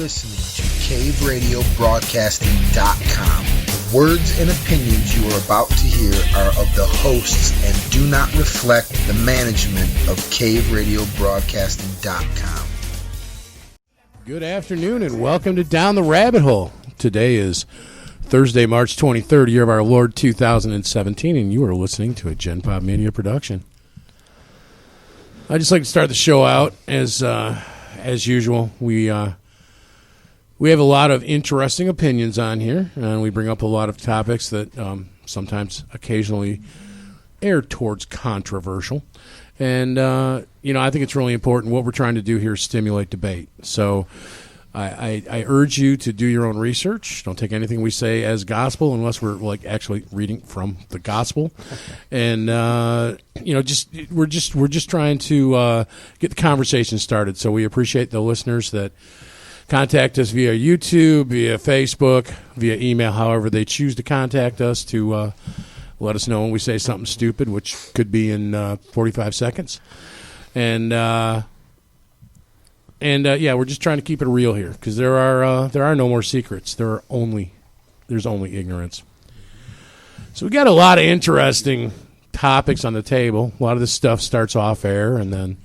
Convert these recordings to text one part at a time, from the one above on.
listening to CaveRadioBroadcasting.com. The words and opinions you are about to hear are of the hosts and do not reflect the management of CaveRadioBroadcasting.com. Good afternoon and welcome to Down the Rabbit Hole. Today is Thursday, March 23rd, year of our Lord 2017, and you are listening to a Gen Pop Media production. I'd just like to start the show out as usual. We have a lot of interesting opinions on here, and we bring up a lot of topics that sometimes occasionally air towards controversial. And, I think it's really important. What we're trying to do here is stimulate debate. So I urge you to do your own research. Don't take anything we say as gospel unless we're actually reading from the gospel. And we're just trying to get the conversation started. So we appreciate the listeners that contact us via YouTube, via Facebook, via email, however they choose to contact us to let us know when we say something stupid, which could be in 45 seconds. And we're just trying to keep it real here because there are no more secrets. There's only ignorance. So we got a lot of interesting topics on the table. A lot of this stuff starts off air, and then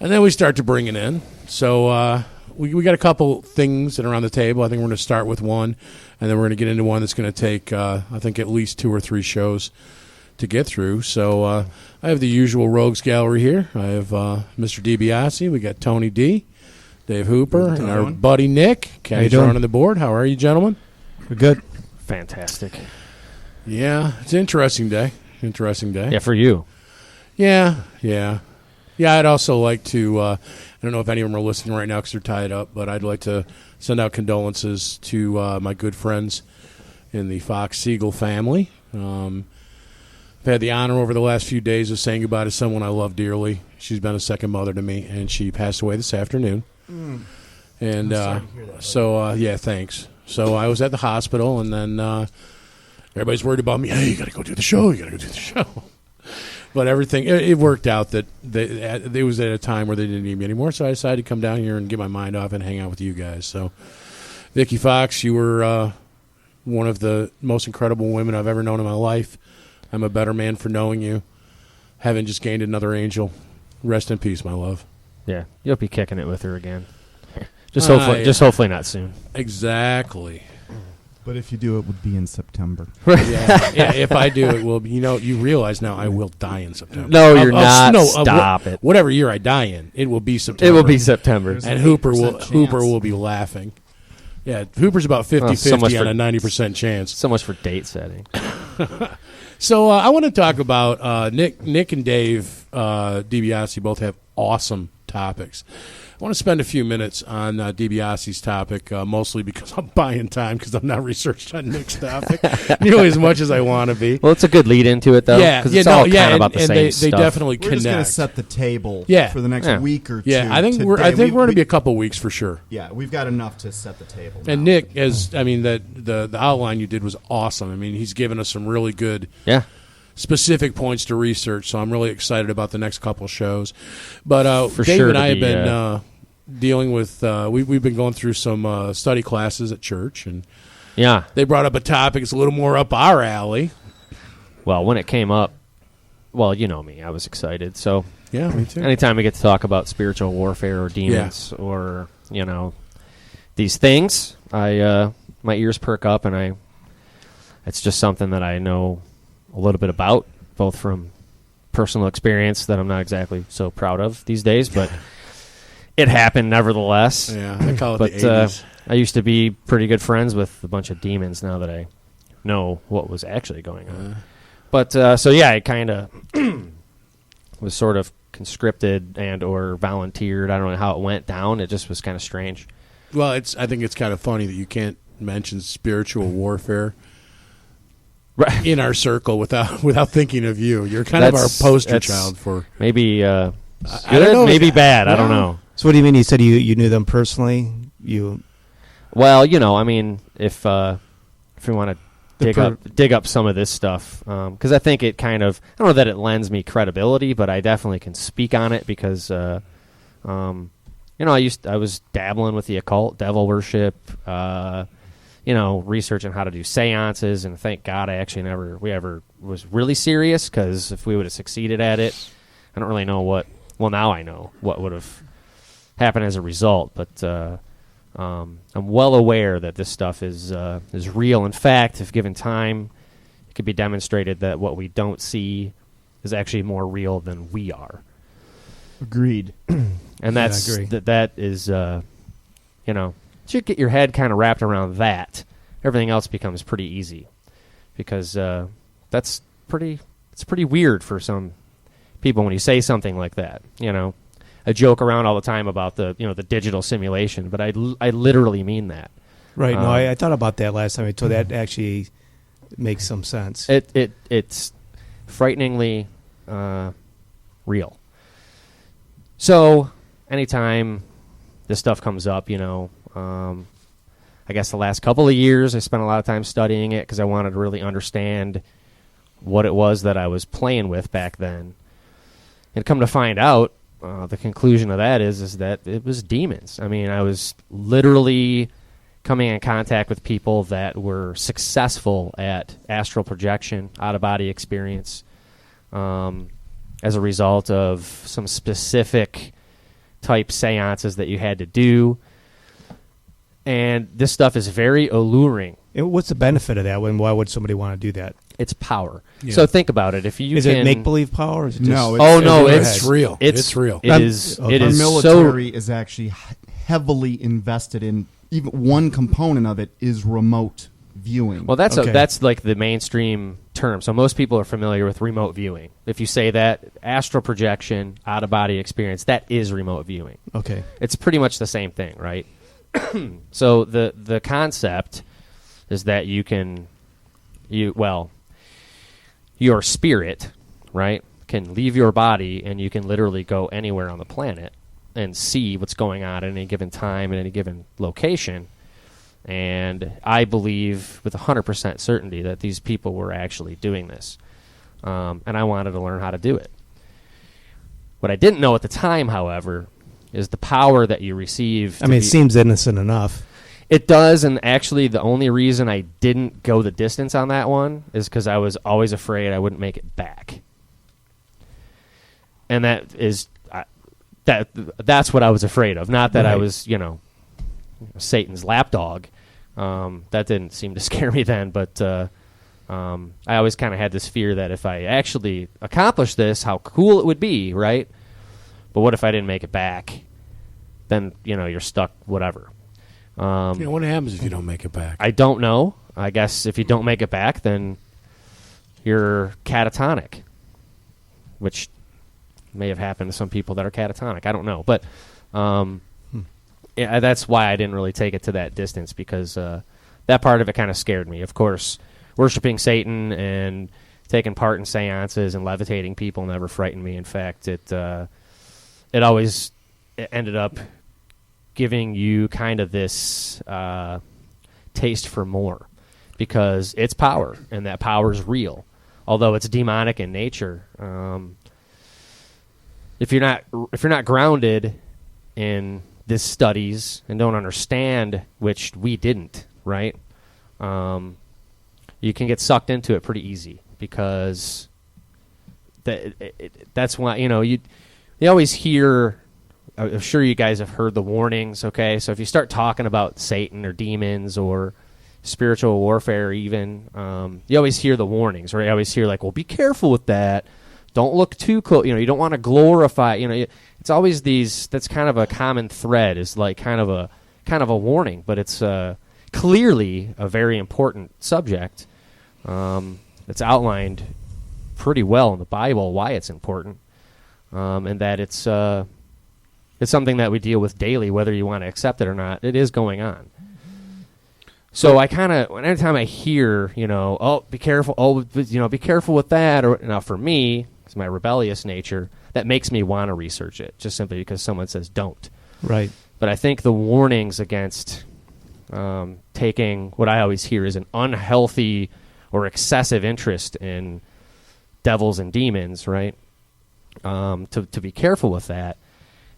we start to bring it in. So we got a couple things that are on the table. I think we're going to start with one, and then we're going to get into one that's going to take I think at least 2 or 3 shows to get through. So I have the usual rogues gallery here. I have Mr. DiBiase. We got Tony D, Dave Hooper, and our buddy Nick. Kenny's running the board. How are you, gentlemen? We're good. Fantastic. Yeah, it's an interesting day. Yeah, for you. Yeah. I'd also like to, I don't know if any of them are listening right now because they're tied up, but I'd like to send out condolences to my good friends in the Fox Siegel family. I've had the honor over the last few days of saying goodbye to someone I love dearly. She's been a second mother to me, and she passed away this afternoon. And thanks. So I was at the hospital, and then everybody's worried about me. Hey, you got to go do the show. But everything, it worked out that it was at a time where they didn't need me anymore, so I decided to come down here and get my mind off and hang out with you guys. So, Vicki Fox, you were one of the most incredible women I've ever known in my life. I'm a better man for knowing you. Having just gained another angel. Rest in peace, my love. Yeah, you'll be kicking it with her again. Hopefully not soon. Exactly. But if you do, it would be in September. Yeah, if I do, it will be. You realize now I will die in September. No, you're not. Stop it. Whatever year I die in, it will be September. It will be September. And Hooper will be laughing. Yeah, Hooper's about 50-50 on a 90% chance. So much for date setting. So I want to talk about Nick and Dave DiBiase both have awesome topics. I want to spend a few minutes on DiBiase's topic, mostly because I'm buying time because I'm not researched on Nick's topic nearly as much as I want to be. Well, it's a good lead into it, though. Because it's all kind of about the same stuff. They definitely We're connect. Just going to set the table for the next week or two. Yeah, I think we're going to be a couple weeks for sure. Yeah, we've got enough to set the table. And Nick, the outline you did was awesome. I mean, he's given us some really good specific points to research, so I'm really excited about the next couple shows. But Dave and I have been dealing with we've been going through some study classes at church, and they brought up a topic that's a little more up our alley. Well, when it came up, you know me, I was excited. So yeah, me too. Anytime we get to talk about spiritual warfare or demons or these things, my ears perk up, and it's just something that I know a little bit about, both from personal experience that I'm not exactly so proud of these days, but it happened nevertheless. Yeah, I call it the 80s. I used to be pretty good friends with a bunch of demons now that I know what was actually going on. I kind of was sort of conscripted and or volunteered. I don't know how it went down. It just was kind of strange. Well, I think it's kind of funny that you can't mention spiritual warfare in our circle without thinking of you. You're kind of our poster child for maybe good, I don't know, maybe bad. I don't know. So what do you mean? You said you knew them personally? Well, I mean, if we want to dig up some of this stuff, because I think it kind of, I don't know that it lends me credibility, but I definitely can speak on it because I was dabbling with the occult, devil worship, researching how to do seances, and thank God we ever was really serious, because if we would have succeeded at it, I don't really know now I know what would have happened as a result, but I'm well aware that this stuff is real. In fact, if given time, it could be demonstrated that what we don't see is actually more real than we are. Agreed. And that is, you get your head kind of wrapped around that. Everything else becomes pretty easy, because it's pretty weird for some people when you say something like that. I joke around all the time about the digital simulation, but I literally mean that. Right. No, I thought about that last time. So that actually makes some sense. It's frighteningly real. So anytime this stuff comes up, I guess the last couple of years I spent a lot of time studying it, because I wanted to really understand what it was that I was playing with back then. And come to find out, the conclusion of that is that it was demons. I mean, I was literally coming in contact with people that were successful at astral projection, out-of-body experience, as a result of some specific type seances that you had to do. And this stuff is very alluring. And what's the benefit of that? Why would somebody want to do that? It's power. Yeah. So think about it. If you is it make-believe power? Or is it no, it's real. It's real. It is. Our military is actually heavily invested in. Even one component of it is remote viewing. Well, that's like the mainstream term. So most people are familiar with remote viewing. If you say that, astral projection, out-of-body experience, that is remote viewing. Okay. It's pretty much the same thing, right? So the concept is that your spirit, right, can leave your body, and you can literally go anywhere on the planet and see what's going on at any given time, at any given location. And I believe with 100% certainty that these people were actually doing this. And I wanted to learn how to do it. What I didn't know at the time, however, is the power that you receive. I mean, it seems innocent enough. It does, and actually the only reason I didn't go the distance on that one is because I was always afraid I wouldn't make it back. And that is... That's what I was afraid of. Not that I was, Satan's lapdog. That didn't seem to scare me then, but I always kind of had this fear that if I actually accomplished this, how cool it would be, right? But what if I didn't make it back? Then, you're stuck, whatever. What happens if you don't make it back? I don't know. I guess if you don't make it back, then you're catatonic, which may have happened to some people that are catatonic. I don't know. But that's why I didn't really take it to that distance, because that part of it kind of scared me. Of course, worshiping Satan and taking part in seances and levitating people never frightened me. In fact, it always ended up giving you kind of this taste for more, because it's power, and that power is real, although it's demonic in nature. If you're not grounded in these studies and don't understand, which we didn't, right? You can get sucked into it pretty easy, because that's why you always hear. I'm sure you guys have heard the warnings. Okay, so if you start talking about Satan or demons or spiritual warfare, even you always hear the warnings, right? You always hear like, "Well, be careful with that. Don't look too close. You don't want to glorify. It's always these. That's kind of a common thread. Is like kind of a warning, but it's clearly a very important subject. It's outlined pretty well in the Bible why it's important, and that it's something that we deal with daily, whether you want to accept it or not. It is going on. So I kind of, anytime I hear, be careful, be careful with that, or now for me, it's my rebellious nature that makes me want to research it, just simply because someone says don't. Right. But I think the warnings against taking what I always hear is an unhealthy or excessive interest in devils and demons, right? To be careful with that.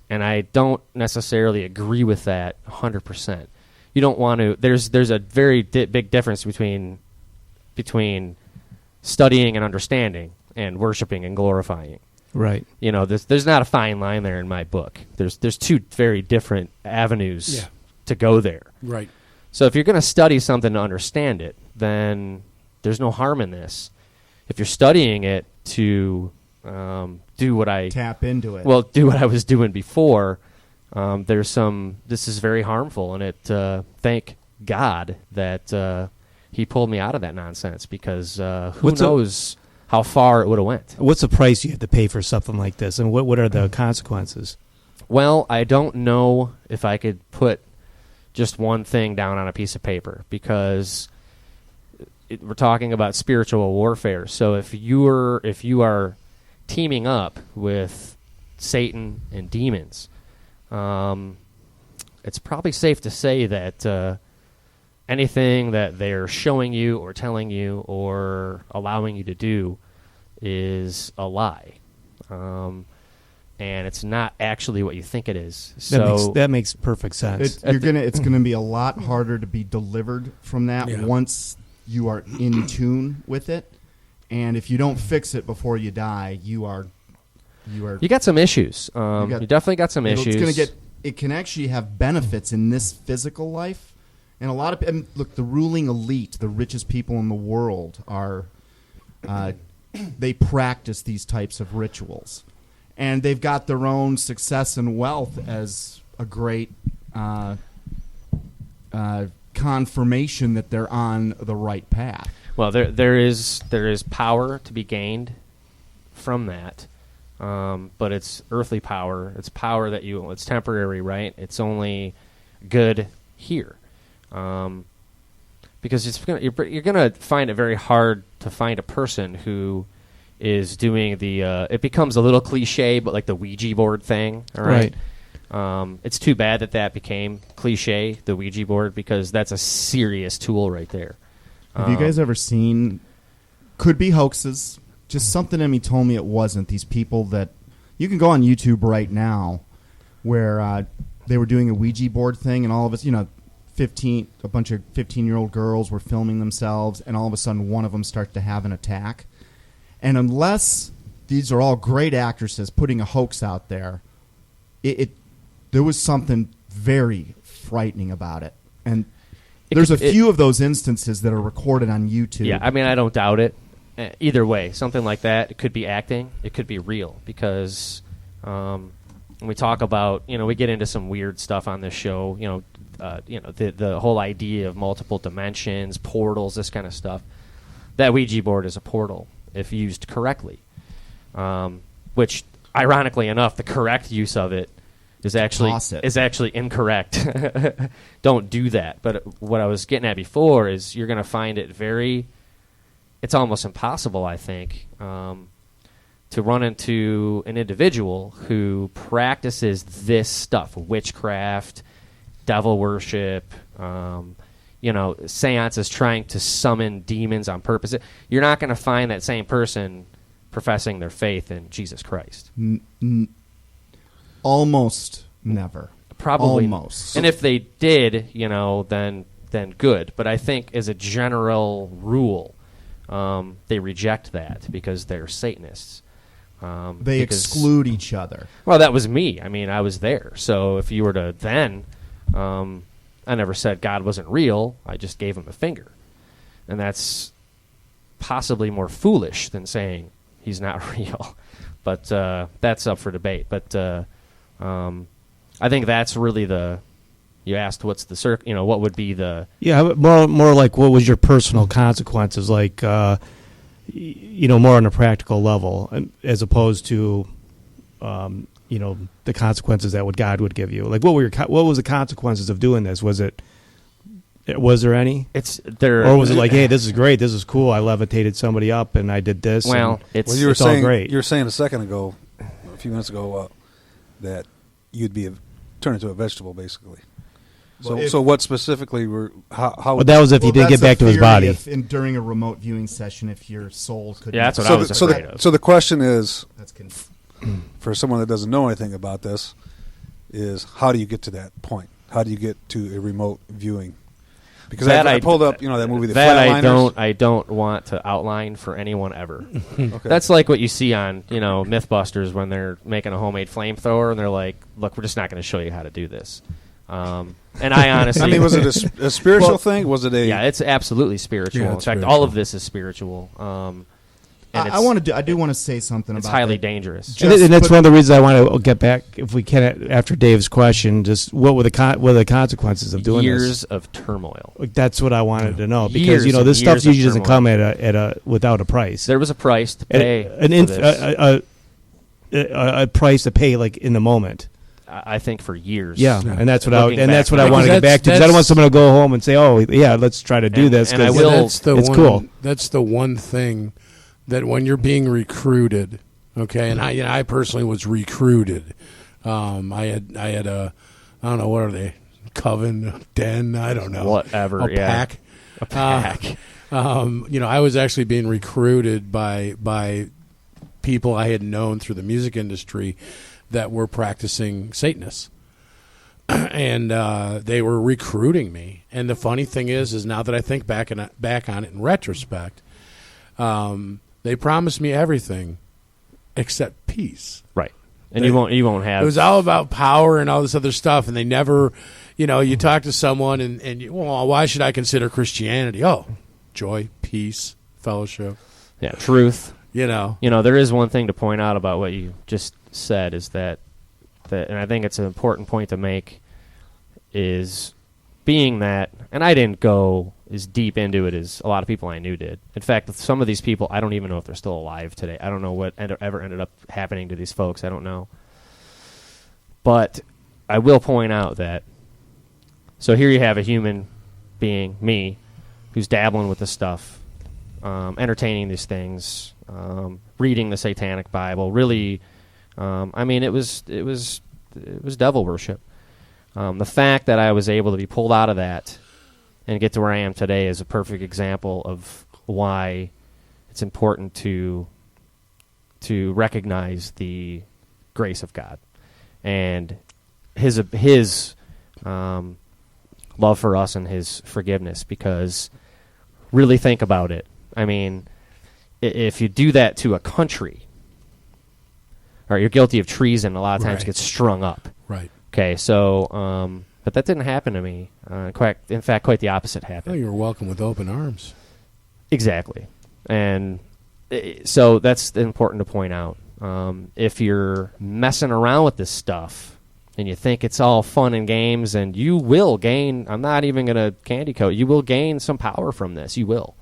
And I don't necessarily agree with that 100%. You don't want to. There's a very big difference between studying and understanding and worshiping and glorifying. Right. You know, there's not a fine line there in my book. There's two very different avenues to go there. Right. So if you're going to study something to understand it, then there's no harm in this. If you're studying it to do what I tap into it. Well, do what I was doing before. This is very harmful, and thank God that he pulled me out of that nonsense, because who knows how far it would have went. What's the price you have to pay for something like this, and what are the consequences? Well, I don't know if I could put just one thing down on a piece of paper, because we're talking about spiritual warfare. So if you are teaming up with Satan and demons, it's probably safe to say that anything that they're showing you or telling you or allowing you to do is a lie. And it's not actually what you think it is. That makes perfect sense. It's gonna be a lot harder to be delivered from that once you are in tune with it. And if you don't fix it before you die, you got some issues. You definitely got some issues. It can actually have benefits in this physical life. And a lot of look, the ruling elite, the richest people in the world, are they practice these types of rituals, and they've got their own success and wealth as a great confirmation that they're on the right path. Well, there is power to be gained from that, but it's earthly power. It's power that it's temporary, right? It's only good here. Because you're gonna find it very hard to find a person who is doing it becomes a little cliche, but like the Ouija board thing, all right? It's too bad that became cliche, the Ouija board, because that's a serious tool right there. Have you guys ever seen, could be hoaxes, just something in me told me it wasn't, these people that, you can go on YouTube right now, where they were doing a Ouija board thing, and all of us, a bunch of 15-year-old girls were filming themselves, and all of a sudden one of them starts to have an attack. And unless these are all great actresses putting a hoax out there, there was something very frightening about it. And there's a few of those instances that are recorded on YouTube. Yeah, I mean, I don't doubt it. Either way, something like that, it could be acting, it could be real, because when we talk about, we get into some weird stuff on this show, the whole idea of multiple dimensions, portals, this kind of stuff. That Ouija board is a portal if used correctly, which, ironically enough, the correct use of it is actually incorrect. Don't do that. But what I was getting at before is you're going to find it it's almost impossible, I think, to run into an individual who practices this stuff, witchcraft, devil worship, seances, trying to summon demons on purpose. You're not going to find that same person professing their faith in Jesus Christ. Almost never. Probably. Almost. And if they did, then good. But I think as a general rule, they reject that because they're Satanists. They exclude each other. Well, that was me. I mean, I was there. So if you were to then... I never said God wasn't real. I just gave him a finger. And that's possibly more foolish than saying he's not real. But that's up for debate. But I think that's really you asked what's the what would be the... Yeah, more like what was your personal consequences, like, more on a practical level, as opposed to... the consequences that God would give you. Like, what was the consequences of doing this? Was there any? Or was it like, hey, this is great, this is cool, I levitated somebody up and I did this? Well, you were it's saying, all great. You were saying a few minutes ago, that you'd be turned into a vegetable, basically. So what specifically how? But that was if he didn't get back to his body. During a remote viewing session, if your soul could. Yeah, that's what I was afraid of. So the question is, for someone that doesn't know anything about this, is how do you get to that point? How do you get to a remote viewing? Because That I pulled up, that movie, The that Flatliners. I don't want to outline for anyone ever. Okay. That's like what you see on MythBusters when they're making a homemade flamethrower and they're like, "Look, we're just not going to show you how to do this." And I honestly, I mean, was it a spiritual thing? Was it a? Yeah, it's absolutely spiritual. Yeah, In it's fact, spiritual. all of this is spiritual. And I do want to say something it's about highly that. dangerous. And that's one of the reasons I want to get back, if we can, after Dave's question. Just what were the consequences of doing Years this? of turmoil. That's what I wanted to know, Years because and this stuff years of usually doesn't come at a without a price. There was a price to pay. A price to pay, like in the moment. I think for years. Yeah, and that's what Looking I back, want to get back to, because I don't want someone to go home and say, "Oh, yeah, let's try to do this." and I 'cause will- It's cool. That's the one thing that when you're being recruited, okay, and I personally was recruited. I had a, I don't know, what are they, coven, den, I don't know, Whatever, a yeah. pack. A pack. I was actually being recruited by people I had known through the music industry that were practicing Satanists. And they were recruiting me. And the funny thing is now that I think back on it in retrospect, they promised me everything except peace. Right. And you won't have. It was all about power and all this other stuff, and they never, you talk to someone and well, why should I consider Christianity? Oh, joy, peace, fellowship. Yeah, truth. There is one thing to point out about what you just said is that and I think it's an important point to make, is being that, and I didn't go as deep into it as a lot of people I knew did. In fact, with some of these people, I don't even know if they're still alive today. I don't know what ever ended up happening to these folks. I don't know. But I will point out that, so here you have a human being, me, who's dabbling with this stuff, entertaining these things, reading the Satanic Bible. Really, it was devil worship. The fact that I was able to be pulled out of that and get to where I am today is a perfect example of why it's important to recognize the grace of God and his love for us and his forgiveness. Because really think about it. I mean, if you do that to a country, or you're guilty of treason, a lot of times Right. gets strung up. Right. Okay, so, but that didn't happen to me. Quite the opposite Oh, happened. you're welcome with open arms. Exactly. And so that's important to point out. If you're messing around with this stuff and you think it's all fun and games, and you will gain, I'm not even going to candy coat, you will gain some power from this. You will.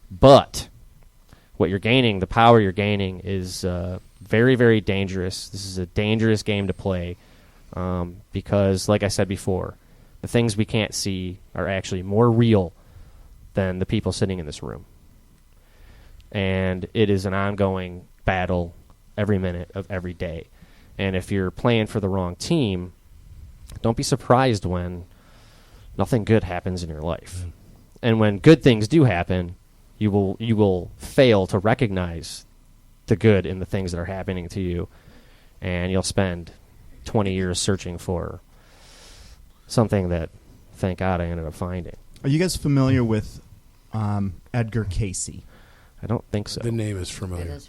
But what you're gaining, the power you're gaining, is very, very dangerous. This is a dangerous game to play because, like I said before, the things we can't see are actually more real than the people sitting in this room. And it is an ongoing battle every minute of every day. And if you're playing for the wrong team, don't be surprised when nothing good happens in your life. And when good things do happen, you will fail to recognize the good in the things that are happening to you, and you'll spend 20 years searching for something that, thank God, I ended up finding. Are you guys familiar with Edgar Cayce? I don't think so. The name is familiar.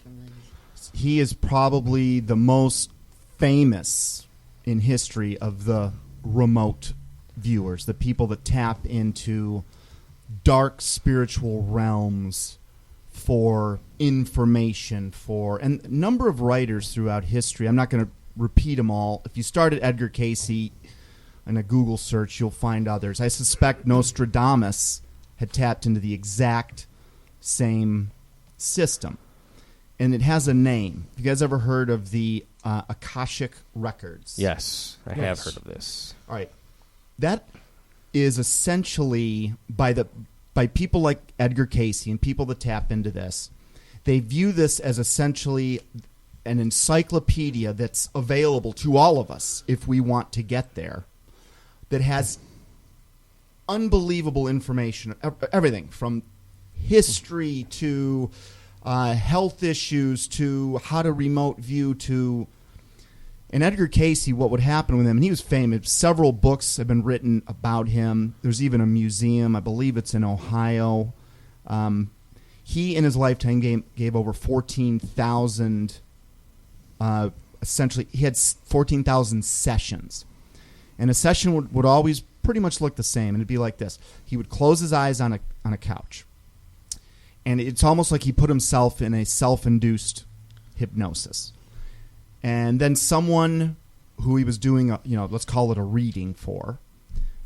He is probably the most famous in history of the remote viewers, the people that tap into dark spiritual realms for information, and a number of writers throughout history. I'm not going to repeat them all. If you start at Edgar Cayce in a Google search, you'll find others. I suspect Nostradamus had tapped into the exact same system. And it has a name. Have you guys ever heard of the Akashic Records? Yes, I have heard of this. All right. That is essentially, by people like Edgar Cayce and people that tap into this, they view this as essentially an encyclopedia that's available to all of us if we want to get there, that has unbelievable information, everything from history to health issues to how to remote view to And Edgar Cayce, what would happen with him, and he was famous, several books have been written about him. There's even a museum, I believe it's in Ohio. He, in his lifetime, gave over 14,000, essentially, he had 14,000 sessions. And a session would always pretty much look the same, and it'd be like this. He would close his eyes on a couch, and it's almost like he put himself in a self-induced hypnosis. And then someone who he was doing, let's call it a reading for,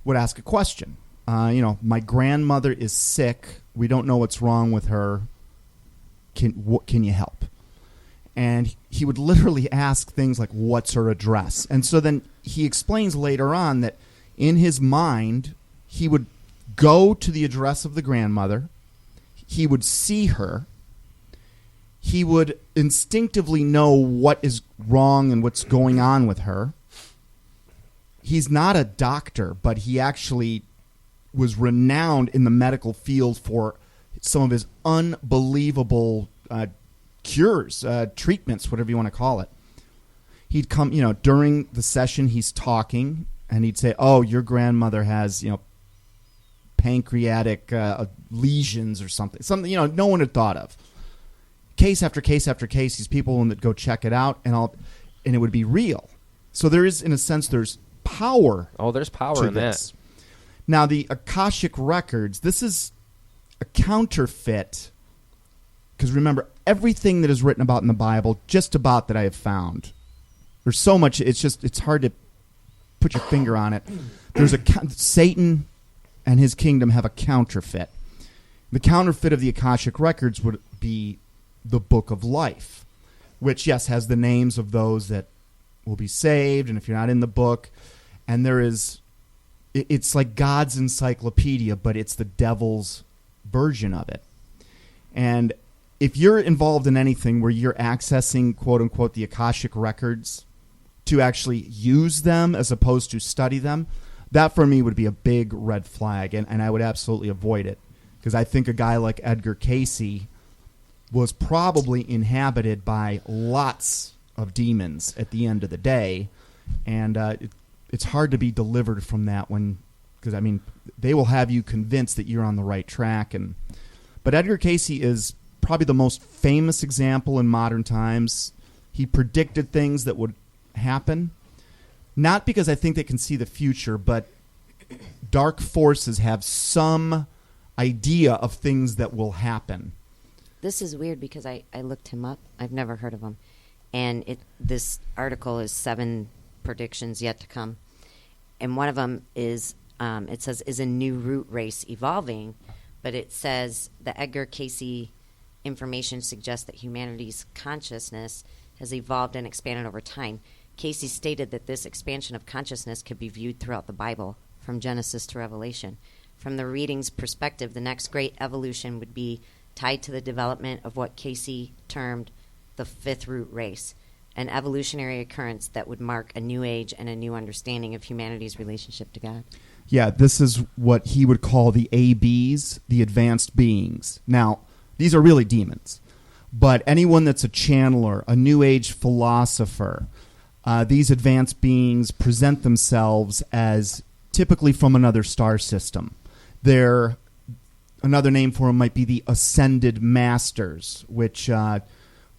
would ask a question. My grandmother is sick. We don't know what's wrong with her. Can you help? And he would literally ask things like, what's her address? And so then he explains later on that in his mind, he would go to the address of the grandmother. He would see her. He would instinctively know what is wrong and what's going on with her. He's not a doctor, but he actually was renowned in the medical field for some of his unbelievable cures, treatments, whatever you want to call it. He'd come, during the session, he's talking, and he'd say, "Oh, your grandmother has, pancreatic lesions or something, no one had thought of." Case after case after case, these people would go check it out, and it would be real. So there is, in a sense, there's power. Oh, there's power in this. that. Now, the Akashic Records, this is a counterfeit, because remember, everything that is written about in the Bible, just about that I have found, there's so much, it's hard to put your finger on it. There's Satan and his kingdom have a counterfeit. The counterfeit of the Akashic Records would be the Book of Life, which, yes, has the names of those that will be saved, and if you're not in the book, and it's like God's encyclopedia, but it's the devil's version of it. And if you're involved in anything where you're accessing, quote-unquote, the Akashic Records to actually use them as opposed to study them, that for me would be a big red flag, and I would absolutely avoid it, because I think a guy like Edgar Cayce was probably inhabited by lots of demons at the end of the day, and it's hard to be delivered from that because they will have you convinced that you're on the right track. But Edgar Cayce is probably the most famous example in modern times. He predicted things that would happen, not because I think they can see the future, but dark forces have some idea of things that will happen. This is weird because I looked him up. I've never heard of him. And this article is 7 predictions yet to come. And one of them is, it says, is a new root race evolving? But it says the Edgar Cayce information suggests that humanity's consciousness has evolved and expanded over time. Cayce stated that this expansion of consciousness could be viewed throughout the Bible, from Genesis to Revelation. From the reading's perspective, the next great evolution would be tied to the development of what Cayce termed the 5th root race, an evolutionary occurrence that would mark a new age and a new understanding of humanity's relationship to God. Yeah, this is what he would call the ABs, the advanced beings. Now, these are really demons, but anyone that's a channeler, a new age philosopher, these advanced beings present themselves as typically from another star system. Another name for them might be the Ascended Masters, which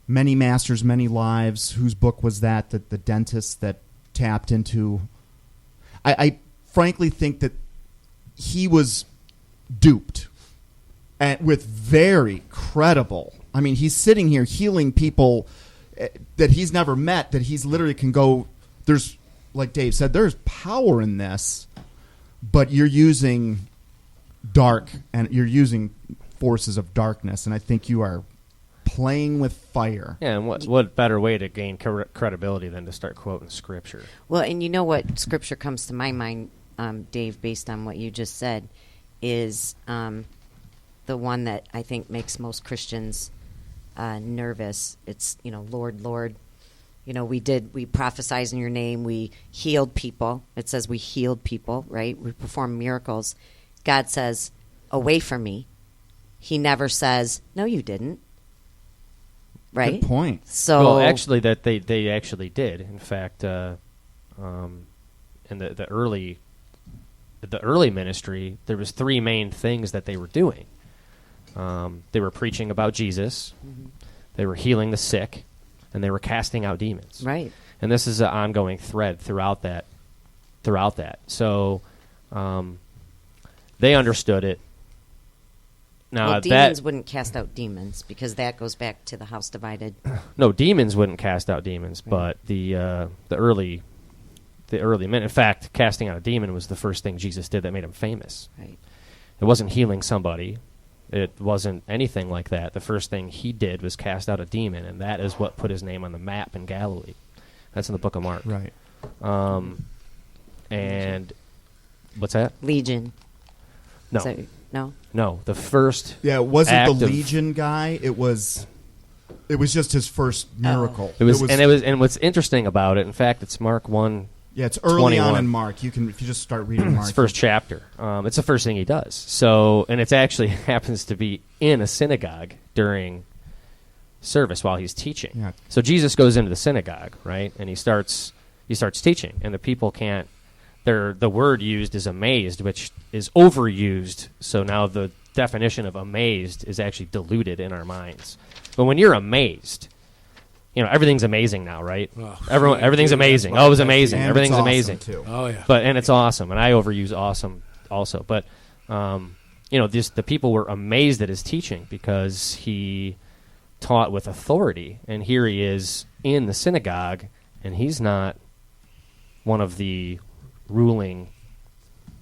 Many Masters, Many Lives, whose book was that the dentist that tapped into? I frankly think that he was duped with very credible. He's sitting here healing people that he's never met, that he's literally can go, there's, like Dave said, there's power in this, but you're using dark, and you're using forces of darkness, and I think you are playing with fire. Yeah, and what better way to gain credibility than to start quoting Scripture? Well, and you know what Scripture comes to my mind, Dave, based on what you just said, is the one that I think makes most Christians nervous. It's, Lord, Lord, we prophesied in your name, we healed people. It says we healed people, right? We performed miracles. God says, away from me. He never says, no, you didn't. right? Good point. So Well, actually, that they actually did. In fact, in the early ministry, there was 3 main things that they were doing. They were preaching about Jesus, they were healing the sick, and they were casting out demons. right. And this is an ongoing thread throughout that. So they understood it. Now Well, demons wouldn't cast out demons because that goes back to the house divided. no, demons wouldn't cast out demons, but the early men. In fact, casting out a demon was the first thing Jesus did that made him famous. Right. It wasn't healing somebody. It wasn't anything like that. The first thing he did was cast out a demon, and that is what put his name on the map in Galilee. That's in the book of Mark. Right. And what's that? Legion. No, Is that- no. no. The first. Yeah, it wasn't act the of- Legion guy. It was just his first miracle. It was, and what's interesting about it. In fact, it's Mark 1. Yeah, it's early on 21. in Mark. You can, if you just start reading Mark. It's the first chapter. It's the first thing he does. So, and it's actually happens to be in a synagogue during service while he's teaching. Yeah. So Jesus goes into the synagogue, right, and he starts teaching, and the people can't. The word used is amazed, which is overused. So now the definition of amazed is actually diluted in our minds. But when you're amazed, everything's amazing now, right? Oh, Everything's amazing. Oh, it was amazing. And Everything's it's awesome, amazing. too. Oh yeah. And it's awesome, and I overuse awesome also. But the people were amazed at his teaching because he taught with authority, and here he is in the synagogue, and he's not one of the ruling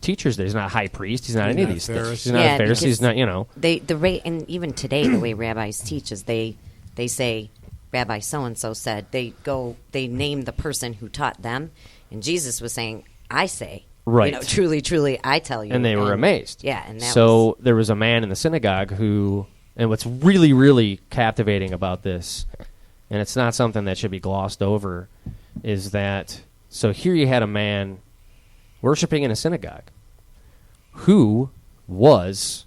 teachers there. He's not a high priest. He's not any of not these a things. Pharisee. He's not Yeah, a Pharisee. He's not, And even today, the way rabbis teach is they say, Rabbi so-and-so said, they name the person who taught them, and Jesus was saying, I say, Right. truly, truly, I tell you. and they were amazed. Yeah, and that so there was a man in the synagogue who, and what's really, really captivating about this, and it's not something that should be glossed over, is that, so here you had a man worshiping in a synagogue who was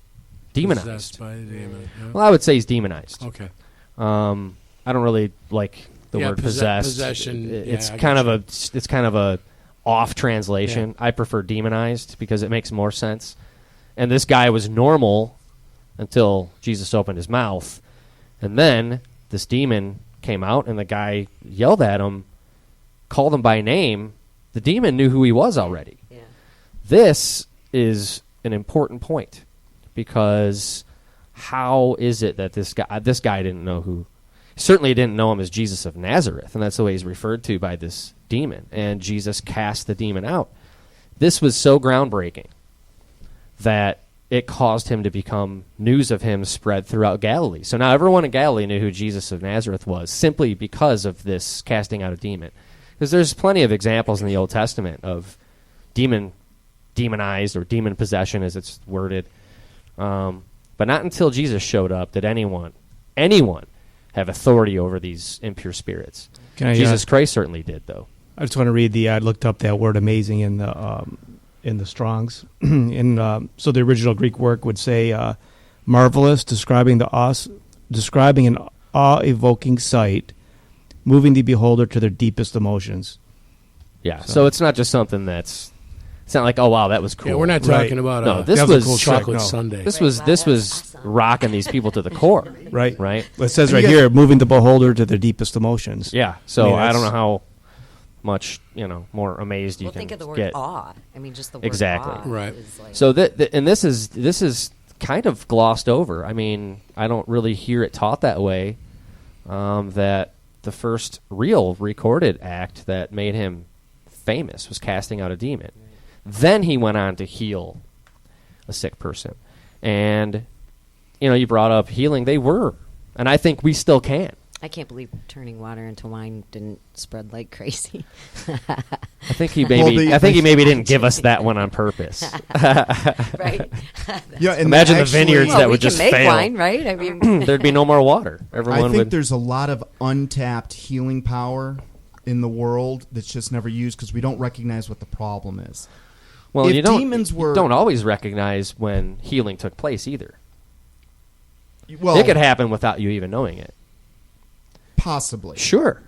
demonized. Possessed by a demon. Yeah. Well, I would say he's demonized. Okay. I don't really like the Yeah, word possessed. possession, It's yeah, I kind get of it's kind of a off translation. I prefer demonized because it makes more sense. And this guy was normal until Jesus opened his mouth, and then this demon came out, and the guy yelled at him, called him by name. The demon knew who he was already. Yeah. This is an important point because how is it that this guy didn't know who? Certainly didn't know him as Jesus of Nazareth, and that's the way he's referred to by this demon. And Jesus cast the demon out. This was so groundbreaking that it caused him to become news of him spread throughout Galilee. So now everyone in Galilee knew who Jesus of Nazareth was simply because of this casting out a demon. Because there's plenty of examples in the Old Testament of demonized or demon possession, as it's worded. But not until Jesus showed up did anyone have authority over these impure spirits. Jesus Christ certainly did, though. I just want to read I looked up that word amazing in the Strongs. So the original Greek work would say marvelous, describing an awe-evoking sight, moving the beholder to their deepest emotions. Yeah, so it's not just something it's not like, oh wow, that was cool. Yeah, we're not talking about No, this that was a was cool trick, chocolate no. sundae. This was rocking these people to the core, Right. right? Well, it says right here, moving the beholder to their deepest emotions. Yeah. So I mean, I don't know that's- how much more amazed you Well, can think of the word get. awe. I mean, just the word Exactly. awe. Right. Is like, So and this is kind of glossed over. I mean, I don't really hear it taught that way. That the first real recorded act that made him famous was casting out a demon. Then he went on to heal a sick person. And, you brought up healing. They were. And I think we still can. I can't believe turning water into wine didn't spread like crazy. I think he maybe didn't give us that one on purpose. Right? Yeah, and Imagine the actually- vineyards Well, that we would can just make fail. wine, right? I mean, There'd be no more water. Everyone I think would. there's a lot of untapped healing power in the world that's just never used because we don't recognize what the problem is. Well, if you don't. demons You were- don't always recognize when healing took place either. Well, It could happen without you even knowing it. Possibly. Sure.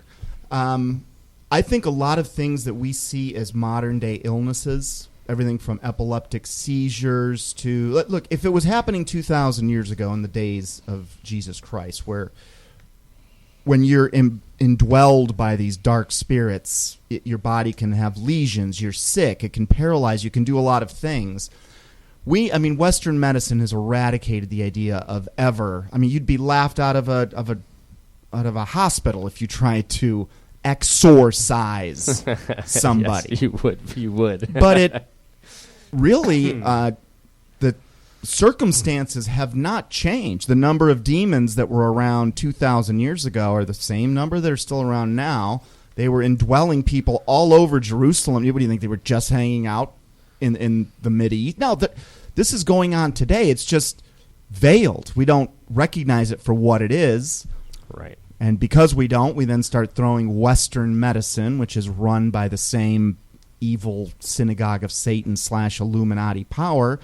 I think a lot of things that we see as modern-day illnesses, everything from epileptic seizures to... Look, if it was happening 2,000 years ago in the days of Jesus Christ, where when you're indwelled by these dark spirits, your body can have lesions, you're sick, it can paralyze, you can do a lot of things. Western medicine has eradicated the idea of ever... you'd be laughed out of a hospital if you tried to exorcise somebody. Yes, you would. But it really, the circumstances have not changed. The number of demons that were around 2,000 years ago are the same number that are still around now. They were indwelling people all over Jerusalem. What do you think? They were just hanging out in the Mideast? No, this is going on today. It's just veiled. We don't recognize it for what it is. Right. And because we don't, we then start throwing Western medicine, which is run by the same evil synagogue of Satan / Illuminati power,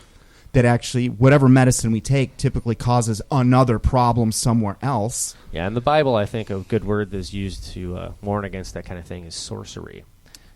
that actually whatever medicine we take typically causes another problem somewhere else. Yeah, in the Bible, I think a good word that's used to warn against that kind of thing is sorcery.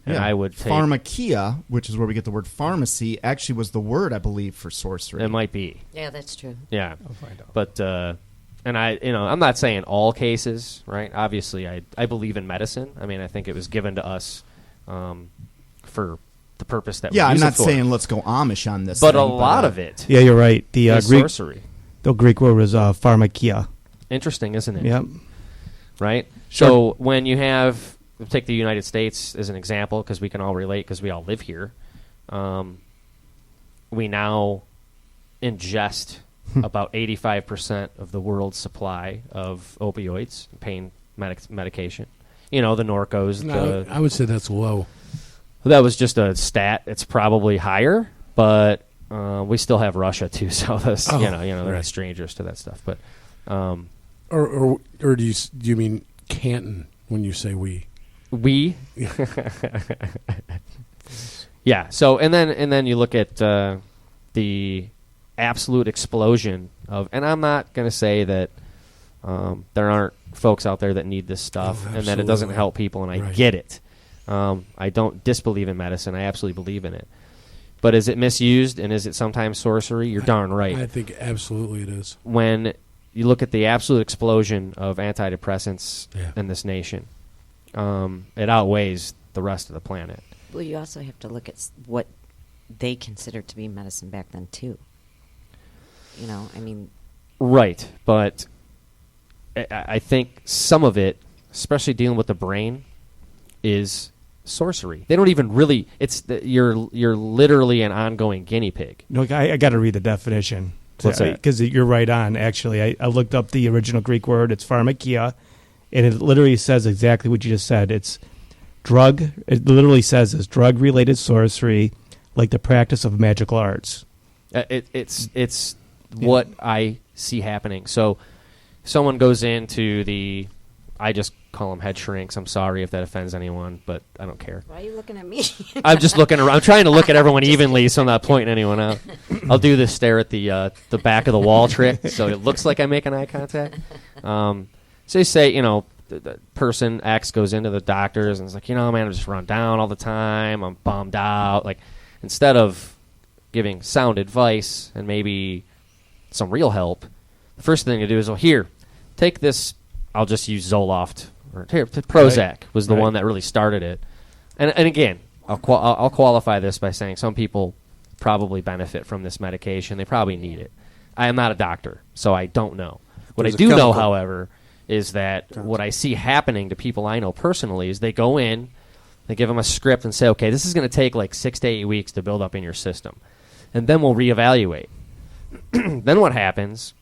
And I would take... Pharmakia, which is where we get the word pharmacy, actually was the word, I believe, for sorcery. It might be. Yeah, that's true. Yeah. I'll find out. But... And I'm not saying all cases, right? Obviously, I believe in medicine. I think it was given to us for the purpose that we use I'm not it for. saying let's go Amish on this. But a lot of it Yeah, you're right. The is Greek sorcery. The Greek word was pharmakia. Interesting, isn't it? Yep. Right? Sure. So when you have, take the United States as an example, because we can all relate because we all live here, we now ingest about 85% of the world's supply of opioids, pain medication. The Norcos. I would say that's low. That was just a stat. It's probably higher, but we still have Russia too. So they're not strangers to that stuff. But or do you mean Canton when you say we? We. Yeah. So and then you look at the absolute explosion of, and I'm not going to say that there aren't folks out there that need this stuff and that it doesn't help people, and I get it. I don't disbelieve in medicine. I absolutely believe in it. But is it misused, and is it sometimes sorcery? You're darn right. I think absolutely it is. When you look at the absolute explosion of antidepressants in this nation, it outweighs the rest of the planet. Well, you also have to look at what they considered to be medicine back then, too. Right, but I think some of it, especially dealing with the brain, is sorcery. They don't even really. You're literally an ongoing guinea pig. No, I got to read the definition. What's that? Because you're right on. Actually, I looked up the original Greek word. It's pharmakia, and it literally says exactly what you just said. It's drug. It literally says it's drug-related sorcery, like the practice of magical arts. It's what I see happening. So someone goes into the, I just call them head shrinks. I'm sorry if that offends anyone, but I don't care. Why are you looking at me? I'm just looking around. I'm trying to look at everyone evenly, so I'm not pointing anyone out. I'll do this stare at the back of the wall trick, so it looks like I'm making eye contact. So you say, the person X goes into the doctors and is like, man, I'm just run down all the time. I'm bummed out. Like, instead of giving sound advice and maybe some real help, the first thing to do is, here, take this. I'll just use Zoloft. Or here, Prozac was the one that really started it. And again, I'll qualify this by saying some people probably benefit from this medication. They probably need it. I am not a doctor, so I don't know. What I do know, however, is that what I see happening to people I know personally is they go in, they give them a script and say, okay, this is going to take like 6 to 8 weeks to build up in your system. And then we'll reevaluate. Then what happens?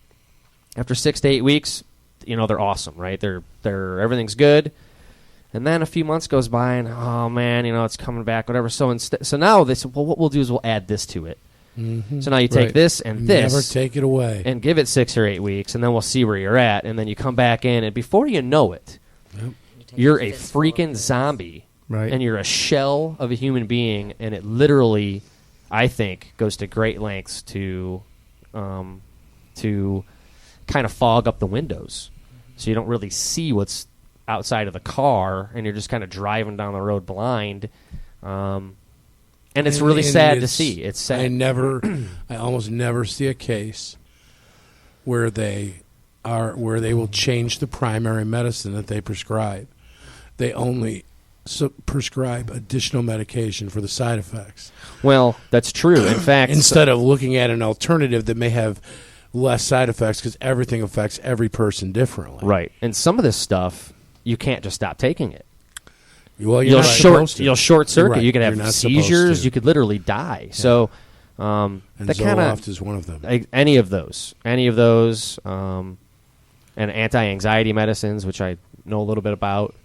After 6 to 8 weeks, they're awesome, right? They're everything's good. And then a few months goes by, and oh man, it's coming back, whatever. So now they said, well, what we'll do is we'll add this to it. Mm-hmm. So now you take this and this, never take it away, and give it 6 or 8 weeks, and then we'll see where you're at. And then you come back in, and before you know it, you're a freaking zombie, right? And you're a shell of a human being, and it literally, I think, goes to great lengths to kind of fog up the windows, so you don't really see what's outside of the car and you're just kind of driving down the road blind. And it's really sad to see. It's sad. I almost never see a case where they will change the primary medicine that they prescribe. They only prescribe additional medication for the side effects. Well, that's true. In fact, instead of looking at an alternative that may have less side effects, because everything affects every person differently. Right. And some of this stuff, you can't just stop taking it. Well, you'll short circuit. Right. You could have seizures. You could literally die. Yeah. So and Zoloft is one of them. Any of those, and anti-anxiety medicines, which I know a little bit about.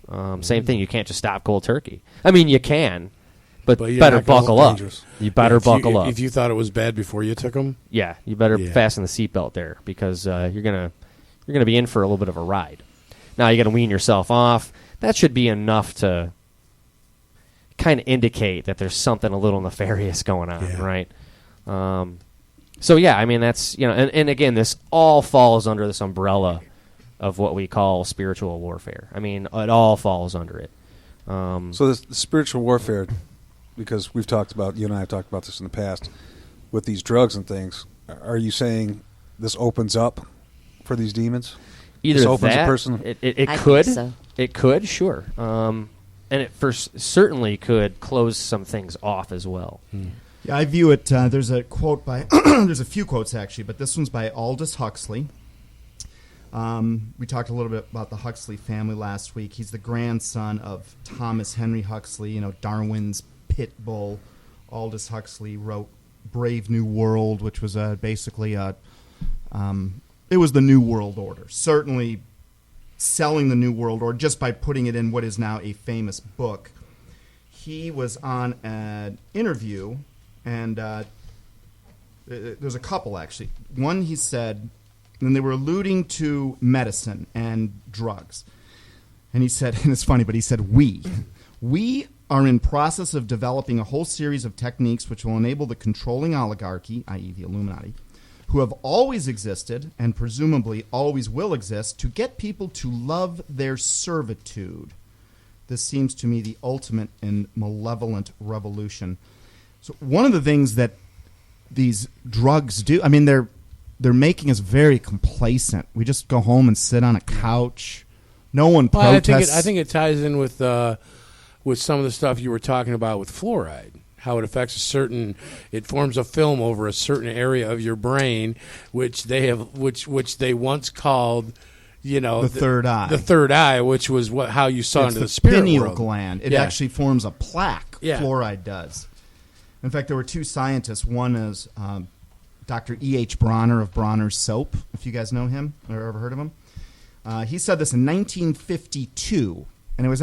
Same thing. You can't just stop cold turkey. I mean, you can, but better buckle up. You better buckle up. If you thought it was bad before you took them, yeah, you better fasten the seatbelt there, because you're gonna be in for a little bit of a ride. Now you got to wean yourself off. That should be enough to kind of indicate that there's something a little nefarious going on, right? So yeah, I mean, that's, and again, this all falls under this umbrella of what we call spiritual warfare. I mean, it all falls under it. So this spiritual warfare, because you and I have talked about this in the past, with these drugs and things, are you saying this opens up for these demons? Either this opens that, a person? It could. So. It could, sure. And it certainly could close some things off as well. Yeah, I view it, there's a quote by, there's a few quotes actually, but this one's by Aldous Huxley. We talked a little bit about the Huxley family last week. He's the grandson of Thomas Henry Huxley, Darwin's pit bull. Aldous Huxley wrote Brave New World, which was basically it was the New World Order. Certainly selling the New World Order just by putting it in what is now a famous book. He was on an interview, and there's a couple, actually. One, he said, and they were alluding to medicine and drugs. And he said, and it's funny, but he said, we are in process of developing a whole series of techniques which will enable the controlling oligarchy, i.e. the Illuminati, who have always existed and presumably always will exist, to get people to love their servitude. This seems to me the ultimate and malevolent revolution. So one of the things that these drugs do, I mean, they're making us very complacent. We just go home and sit on a couch. No one protests. I think it ties in with some of the stuff you were talking about with fluoride. How it affects it forms a film over a certain area of your brain, which they once called, the third eye. The third eye, which was how you saw into the spirit pineal world. Gland. It actually forms a plaque. Yeah. Fluoride does. In fact, there were two scientists. One is Dr. E.H. Bronner of Bronner's Soap, if you guys know him or ever heard of him. He said this in 1952, and it was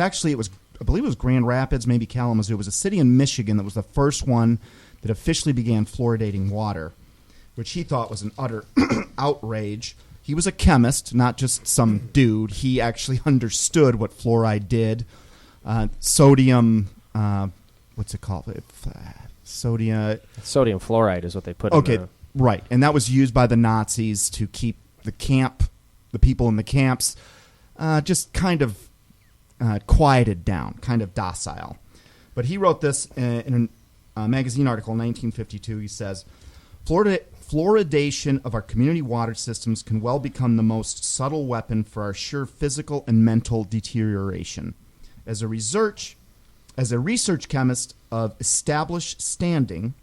I believe it was Grand Rapids, maybe Kalamazoo. It was a city in Michigan that was the first one that officially began fluoridating water, which he thought was an utter outrage. He was a chemist, not just some dude. He actually understood what fluoride did. Sodium, what's it called? Sodium fluoride is what they put in the... Right. And that was used by the Nazis to keep the people in the camps, just kind of quieted down, kind of docile. But he wrote this in a magazine article in 1952. He says, fluoridation of our community water systems can well become the most subtle weapon for our sure physical and mental deterioration. As a research chemist of established standing,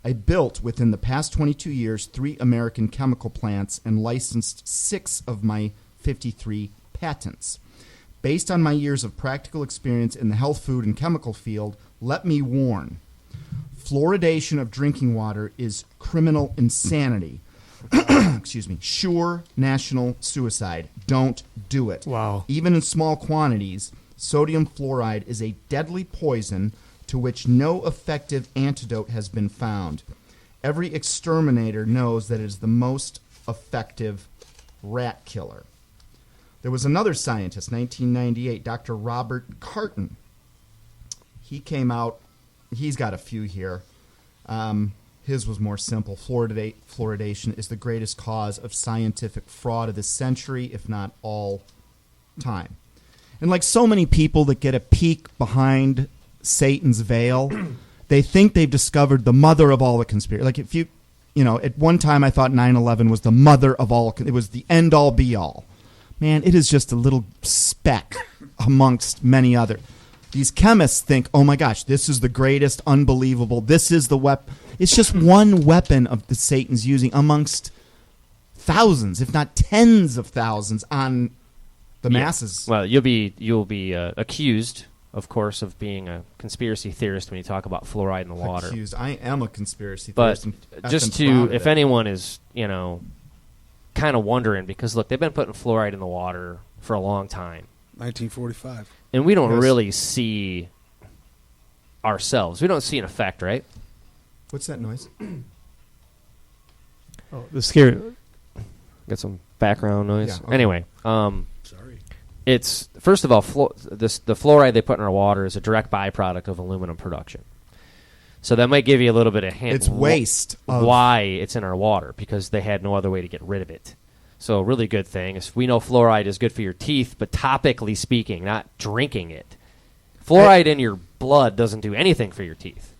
I built within the past 22 years 3 American chemical plants and licensed 6 of my 53 patents. Based on my years of practical experience in the health, food, and chemical field, let me warn. Fluoridation of drinking water is criminal insanity. Excuse me. Sure, national suicide. Don't do it. Wow. Even in small quantities, sodium fluoride is a deadly poison to which no effective antidote has been found. Every exterminator knows that it is the most effective rat killer. There was another scientist, 1998, Dr. Robert Carton. He came out, he's got a few here. His was more simple. Fluoridation is the greatest cause of scientific fraud of this century, if not all time. And like so many people that get a peek behind Satan's veil, they think they've discovered the mother of all the conspiracy. Like if you know, at one time I thought 9/11 was the mother of all. It was the end all be all. Man, it is just a little speck amongst many other. These chemists think, oh my gosh, this is the greatest, unbelievable. This is the weapon. It's just one weapon of the Satan's using amongst thousands, if not tens of thousands, on the masses. Well, you'll be accused, of course, of being a conspiracy theorist when you talk about fluoride in the water. Accused. I am a conspiracy but theorist. just to, if anyone is, kind of wondering, because look, they've been putting fluoride in the water for a long time. 1945. And we don't really see ourselves. We don't see an effect, right? What's that noise? Oh, the scary. Got some background noise. Yeah, okay. Anyway, Sorry. it's first of all, the fluoride they put in our water is a direct byproduct of aluminum production. So that might give you a little bit of hint. It's waste. Why it's in our water, because they had no other way to get rid of it. So a really good thing is we know fluoride is good for your teeth, but topically speaking, not drinking it. Fluoride in your blood doesn't do anything for your teeth.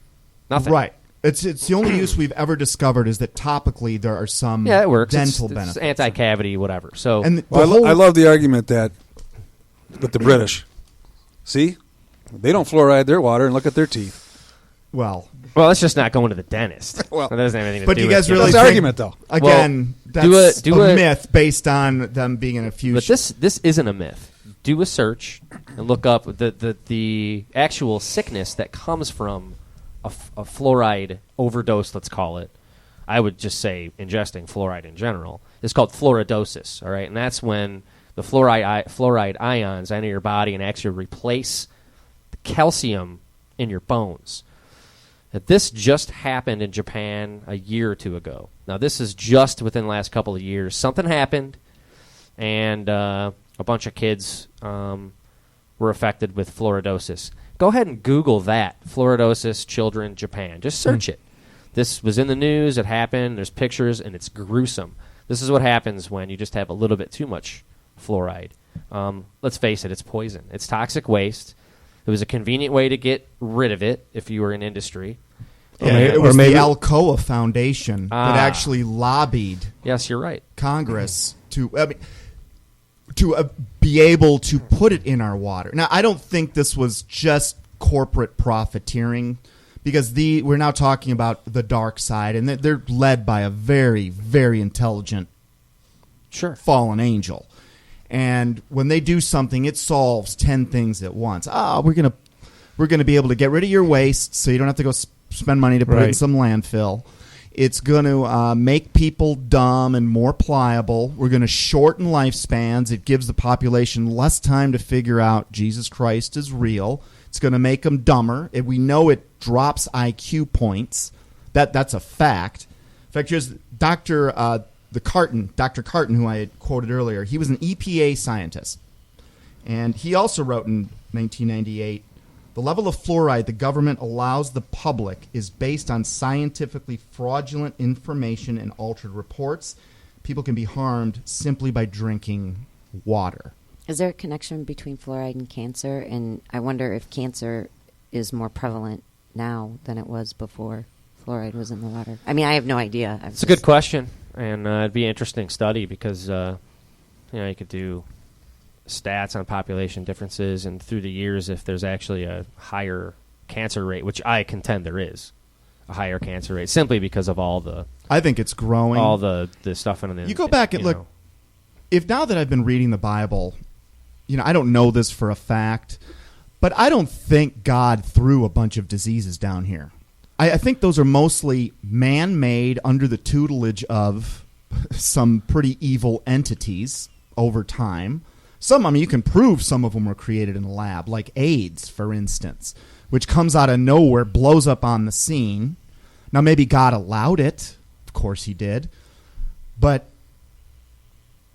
Nothing. Right. It's the only use we've ever discovered is that topically there are some it works. dental It's benefits. anti-cavity, whatever. So And I love the argument that with the British. See? They don't fluoride their water and look at their teeth. well, it's just not going to the dentist. Well, it doesn't have anything to but do you with guys it. really That's the think, argument, though. Again, Well, that's do a a- myth based on them being in a fusion. But this isn't a myth. Do a search and look up the actual sickness that comes from a fluoride overdose, let's call it. I would just say ingesting fluoride in general. It's called fluoridosis, all right? And that's when the fluoride ions enter your body and actually replace the calcium in your bones. Now, this just happened in Japan a year or two ago. Now, this is just within the last couple of years. Something happened, and a bunch of kids were affected with fluoridosis. Go ahead and Google that, fluoridosis, children, Japan. Just search it. This was in the news. It happened. There's pictures, and it's gruesome. This is what happens when you just have a little bit too much fluoride. Let's face it, it's poison. It's toxic waste. It was a convenient way to get rid of it if you were in industry. Yeah, it was the Alcoa Foundation that actually lobbied Yes, you're right. Congress to be able to put it in our water. Now, I don't think this was just corporate profiteering, because we're now talking about the dark side, and they're led by a very, very intelligent fallen angel. And when they do something, it solves 10 things at once. We're gonna be able to get rid of your waste, so you don't have to go spend money to put it in some landfill. It's going to make people dumb and more pliable. We're going to shorten lifespans. It gives the population less time to figure out Jesus Christ is real. It's going to make them dumber. We know it drops IQ points. That's a fact. In fact, here's Dr. Carton, who I had quoted earlier. He was an EPA scientist. And he also wrote in 1998, the level of fluoride the government allows the public is based on scientifically fraudulent information and altered reports. People can be harmed simply by drinking water. Is there a connection between fluoride and cancer? And I wonder if cancer is more prevalent now than it was before fluoride was in the water. I mean, I have no idea. It's a good question, and it'd be an interesting study because you could do stats on population differences, and through the years, if there's actually a higher cancer rate, which I contend there is a higher cancer rate, simply because of all the I think it's growing. all the stuff in it. You go back and look. If now that I've been reading the Bible, I don't know this for a fact, but I don't think God threw a bunch of diseases down here. I think those are mostly man-made under the tutelage of some pretty evil entities over time. You can prove some of them were created in a lab, like AIDS, for instance, which comes out of nowhere, blows up on the scene. Now, maybe God allowed it. Of course he did. But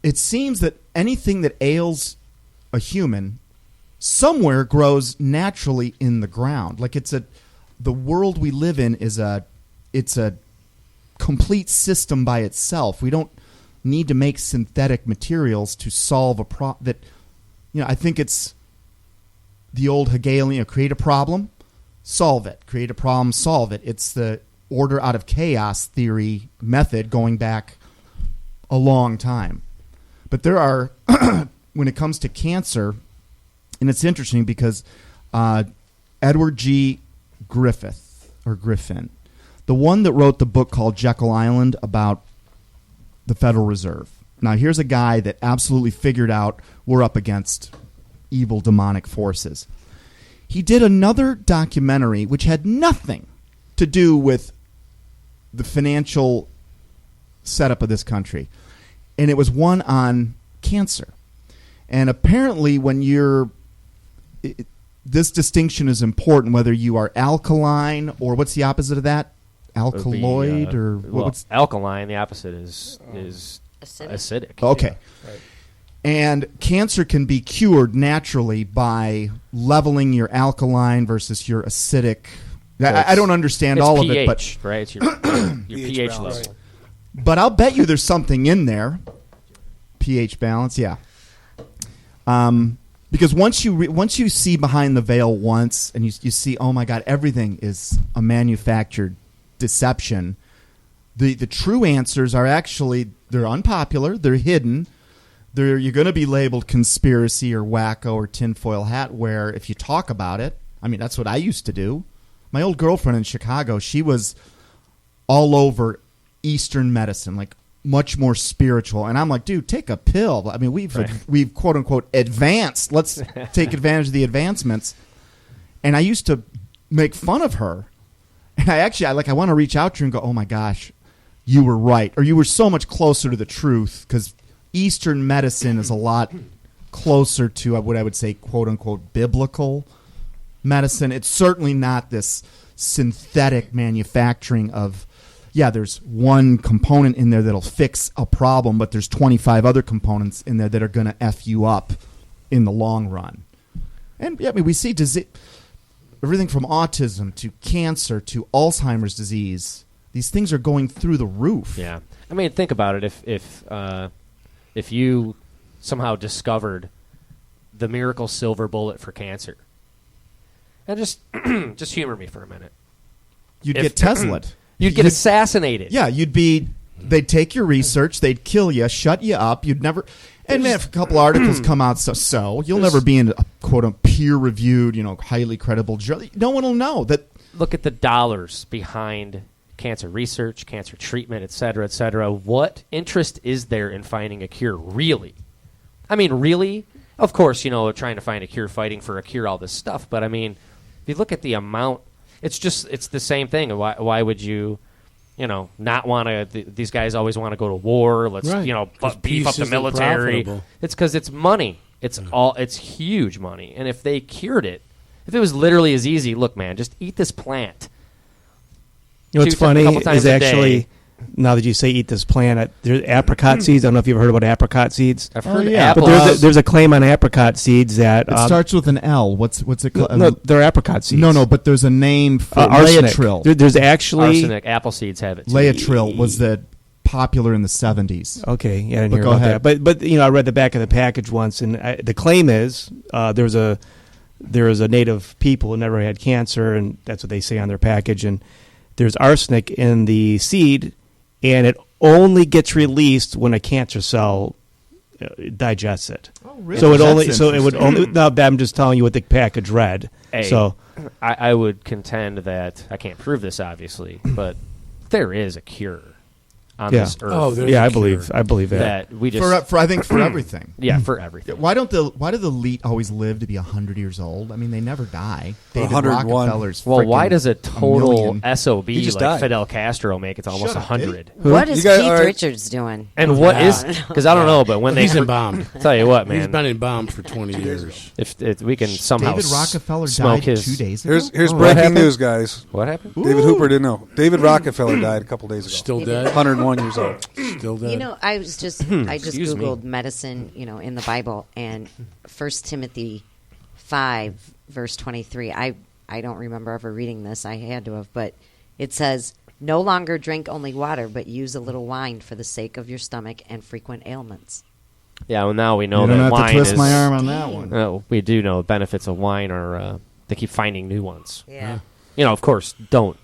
it seems that anything that ails a human somewhere grows naturally in the ground. Like the world we live in it's a complete system by itself. We don't need to make synthetic materials to solve a problem. I think it's the old Hegelian, create a problem, solve it. Create a problem, solve it. It's the order out of chaos theory method going back a long time. But there are, when it comes to cancer, and it's interesting because Edward G. Griffin, the one that wrote the book called Jekyll Island about the Federal Reserve. Now, here's a guy that absolutely figured out we're up against evil demonic forces. He did another documentary which had nothing to do with the financial setup of this country. And it was one on cancer. And apparently when this distinction is important, whether you are alkaline or what's the opposite of that? Alkaloid alkaline, the opposite is acidic. Okay. Yeah. Right. And cancer can be cured naturally by leveling your alkaline versus your acidic. I don't understand all pH, of it, but right, it's your pH level. balance. But I'll bet you there's something in there. pH balance, yeah. Because once you see behind the veil once, and you see, oh my God, everything is a manufactured deception. The true answers are actually, they're unpopular, they're hidden. You're going to be labeled conspiracy or wacko or tinfoil hat wear if you talk about it. I mean, that's what I used to do. My old girlfriend in Chicago, she was all over Eastern medicine, like much more spiritual. And I'm like, dude, take a pill. I mean, we've quote unquote advanced. Let's take advantage of the advancements. And I used to make fun of her. And I want to reach out to her and go, oh my gosh, you were right. Or you were so much closer to the truth, because Eastern medicine is a lot closer to what I would say, quote unquote, biblical medicine. It's certainly not this synthetic manufacturing of, there's one component in there that'll fix a problem, but there's 25 other components in there that are going to F you up in the long run. And we see everything from autism to cancer to Alzheimer's disease. These things are going through the roof. Yeah. I mean, think about it. If you somehow discovered the miracle silver bullet for cancer, and just humor me for a minute, you'd get Tesla'd. You'd get assassinated. Yeah, they'd take your research, they'd kill you, shut you up. You'd never. And man, if a couple articles come out, you'll never be in a quote peer-reviewed, highly credible journal. No one will know that. Look at the dollars behind cancer research, cancer treatment, et cetera, et cetera. What interest is there in finding a cure, really? I mean, really? Of course, trying to find a cure, fighting for a cure, all this stuff. But, I mean, if you look at the amount, it's the same thing. Why would you, not want to, these guys always want to go to war. Let's, beef up the military. It's because it's money. It's huge money. And if they cured it, if it was literally as easy, look, man, just eat this plant. What's funny is actually, now that you say eat this plant, there's apricot seeds. I don't know if you've heard about apricot seeds. I've heard apples. But there's a claim on apricot seeds that it starts with an L. What's it called? No, they're apricot seeds. No, but there's a name for Laetril. There's actually arsenic. Apple seeds have it too. Laetril was popular in the 70s. Okay, yeah, I didn't hear about that. But I read the back of the package once, and the claim is there was a native people who never had cancer, and that's what they say on their package, and there's arsenic in the seed, and it only gets released when a cancer cell digests it. Oh, really? So it would only. Now I'm just telling you what the package read. So I would contend that I can't prove this, obviously, but there is a cure on this earth. Oh, I believe that. We just I think for everything. Yeah, for everything. Why do the elite always live to be 100 years old? I mean, they never die. David 101. Rockefeller's why does a total SOB just like died. Fidel Castro make it to almost 100? What is Keith Richards doing? And what is? Because I don't know, but when he's embalmed. Tell you what, man, he's been embalmed for 20 years. If we can somehow David Rockefeller smoke died his 2 days ago. Here's breaking news, guys. What happened? David Hooper didn't know. David Rockefeller died a couple days ago. Still dead. 101 years old. Still dead. I just Excuse me. Googled medicine, in the Bible, and 1 Timothy 5, verse 23. I don't remember ever reading this. I had to have, but it says, "No longer drink only water, but use a little wine for the sake of your stomach and frequent ailments." Yeah, well, now we know You that don't have wine to twist is. my arm on that one. We do know the benefits of wine are they keep finding new ones. Yeah. Of course, don't.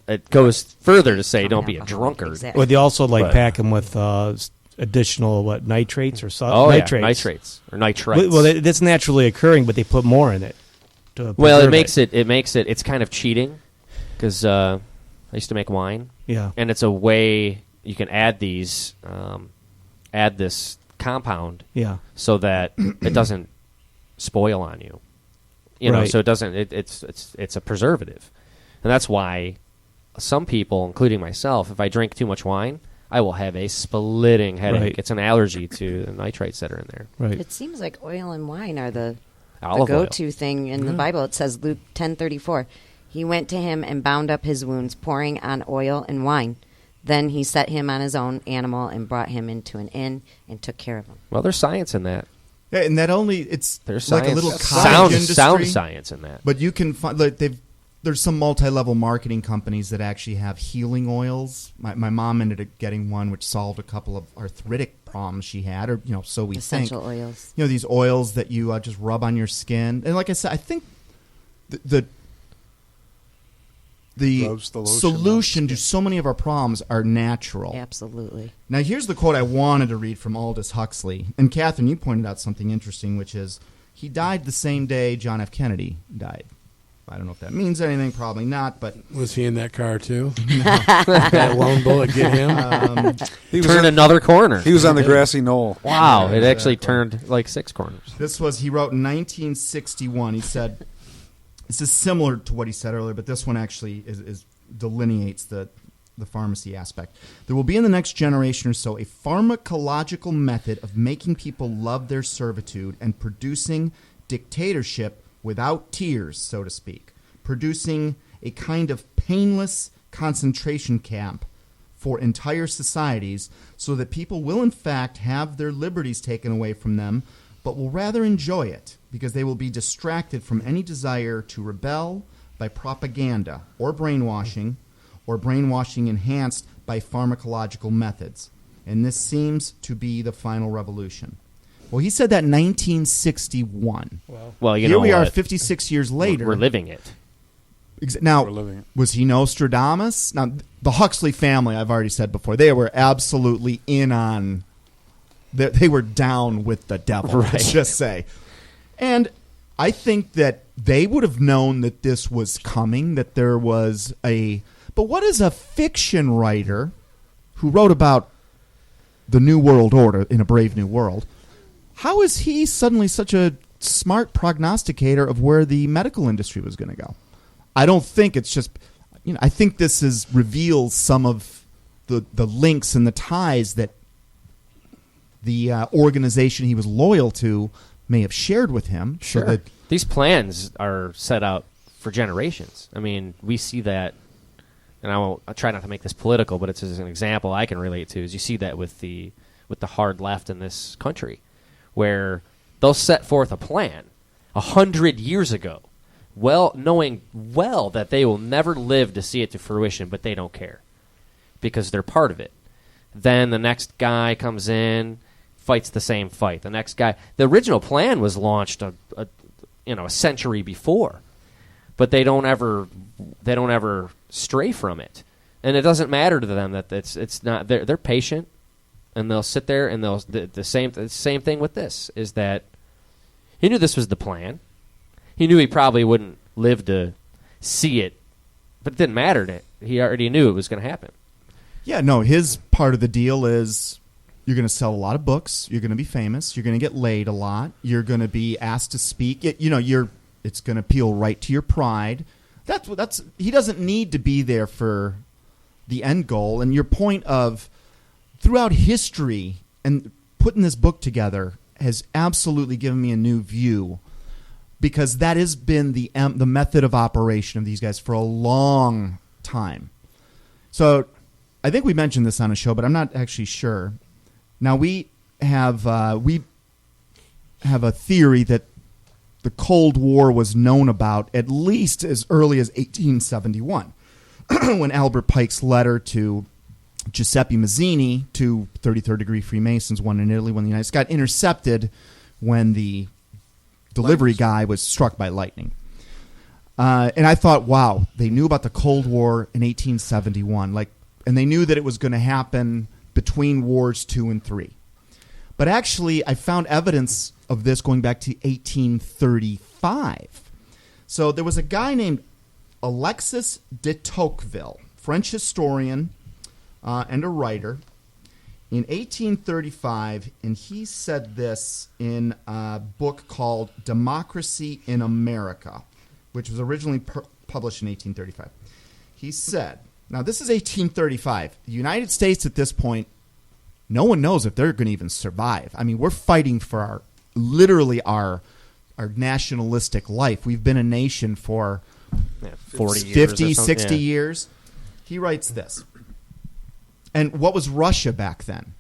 It goes further to say don't be a drunkard. Exactly. Well, they also But- pack them with additional nitrates or something. Oh, nitrates. yeah, nitrates or nitrites. Well, that's naturally occurring, but they put more in it. Well, it makes it. It's kind of cheating because I used to make wine, Yeah. and it's a way you can add these, add this compound, Yeah. so that it doesn't spoil on you. You know, Right. so it doesn't. It's a preservative, and that's why some people, including myself, if I drink too much wine, I will have a splitting headache. Right. It's an allergy to the nitrates that are in there. Right. It seems like oil and wine are the Olive oil. go-to thing in the Bible. It says Luke 10:34. He went to him and bound up his wounds, pouring on oil and wine. Then he set him on his own animal and brought him into an inn and took care of him. Well, there's science in that. Yeah, and that only it's There's like science. a little sound, cottage industry. sound science in that. But you can find there's some multi-level marketing companies that actually have healing oils. My mom ended up getting one which solved a couple of arthritic problems she had, or so we Essential think. oils. These oils that you just rub on your skin, and like I said, I think the Rubs the lotion on the solution to skin. so many of our problems are natural. Absolutely. Now, here's the quote I wanted to read from Aldous Huxley. And, Catherine, you pointed out something interesting, which is he died the same day John F. Kennedy died. I don't know if that means anything. Probably not, but... Was he in that car, too? That lone bullet get him? He was Turned on, another corner. he was on the grassy knoll. Wow, Yeah, it actually exactly. turned like 6 corners. he wrote in 1961. He said, this is similar to what he said earlier, but this one actually delineates the pharmacy aspect. There will be in the next generation or so a pharmacological method of making people love their servitude and producing dictatorship without tears, so to speak, producing a kind of painless concentration camp for entire societies so that people will in fact have their liberties taken away from them, but will rather enjoy it because they will be distracted from any desire to rebel by propaganda or brainwashing enhanced by pharmacological methods. And this seems to be the final revolution. Well, he said that in 1961. Well, you Here know we are what? 56 years later. We're living it. Now, We're living it. was he Nostradamus? Now, the Huxley family, I've already said before, they were absolutely in on... They were down with the devil, let's just say. And I think that they would have known that this was coming, that there was a... But what is a fiction writer who wrote about the New World Order in A Brave New World? How is he suddenly such a smart prognosticator of where the medical industry was going to go? I don't think it's just... I think this reveals some of the links and the ties that the organization he was loyal to may have shared with him. So Sure. that These plans are set out for generations. I mean, we see that, and I'll try not to make this political, but it's as an example I can relate to, is you see that with the hard left in this country, where they'll set forth a plan 100 years ago, knowing well that they will never live to see it to fruition, but they don't care because they're part of it. Then the next guy comes in, fights the same fight. The next guy, the original plan was launched a century before, but they don't ever stray from it, and it doesn't matter to them that it's not. They're patient, and they'll sit there and the same thing with this is that he knew this was the plan. He knew he probably wouldn't live to see it, but it didn't matter to it. He already knew it was going to happen. Yeah, no, his part of the deal is you're going to sell a lot of books, you're going to be famous, you're going to get laid a lot, you're going to be asked to speak. It's going to appeal right to your pride. He doesn't need to be there for the end goal. And your point of throughout history and putting this book together has absolutely given me a new view, because that has been the method of operation of these guys for a long time. So I think we mentioned this on a show, but I'm not actually sure. Now we have a theory that the Cold War was known about at least as early as 1871, when Albert Pike's letter to Giuseppe Mazzini, 2 33rd degree Freemasons, one in Italy, one in the United States, got intercepted when the delivery guy was struck by lightning. And I thought, wow, they knew about the Cold War in 1871, and they knew that it was going to happen between Wars 2 and 3. But actually, I found evidence of this going back to 1835. So there was a guy named Alexis de Tocqueville, French historian and a writer, in 1835, and he said this in a book called Democracy in America, which was originally published in 1835. He said, now this is 1835. The United States at this point, no one knows if they're going to even survive. I mean, we're fighting for our nationalistic life. We've been a nation for 40 years 50, 60 years. He writes this. And what was Russia back then?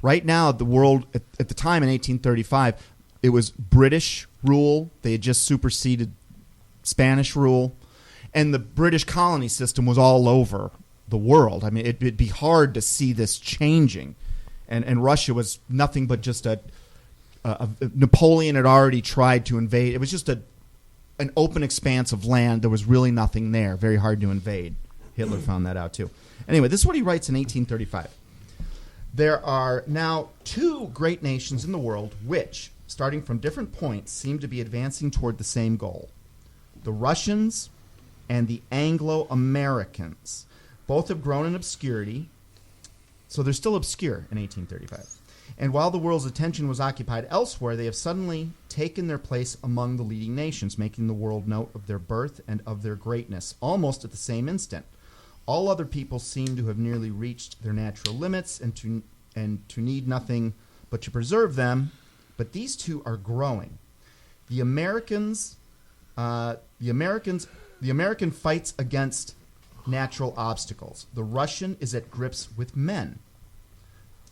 Right now, the world, at the time in 1835, it was British rule. They had just superseded Spanish rule. And the British colony system was all over the world. I mean, it'd be hard to see this changing. And Russia was nothing but just Napoleon had already tried to invade. It was just an open expanse of land. There was really nothing there. Very hard to invade. Hitler found that out too. Anyway, this is what he writes in 1835. There are now 2 great nations in the world which, starting from different points, seem to be advancing toward the same goal. The Russians and the Anglo-Americans. Both have grown in obscurity, so they're still obscure in 1835. And while the world's attention was occupied elsewhere, they have suddenly taken their place among the leading nations, making the world note of their birth and of their greatness, almost at the same instant. All other people seem to have nearly reached their natural limits and to need nothing but to preserve them, but these 2 are growing. The American fights against natural obstacles. The Russian is at grips with men.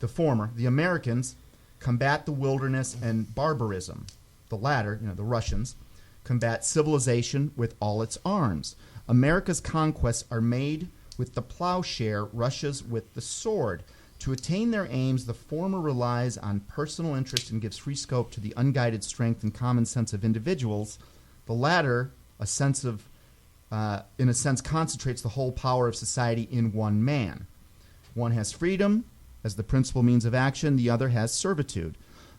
The former, the Americans, combat the wilderness and barbarism. The latter, the Russians, combat civilization with all its arms. America's conquests are made with the plowshare, Russia's with the sword. To attain their aims, the former relies on personal interest and gives free scope to the unguided strength and common sense of individuals. The latter, in a sense, concentrates the whole power of society in one man. One has freedom as the principal means of action, the other has servitude.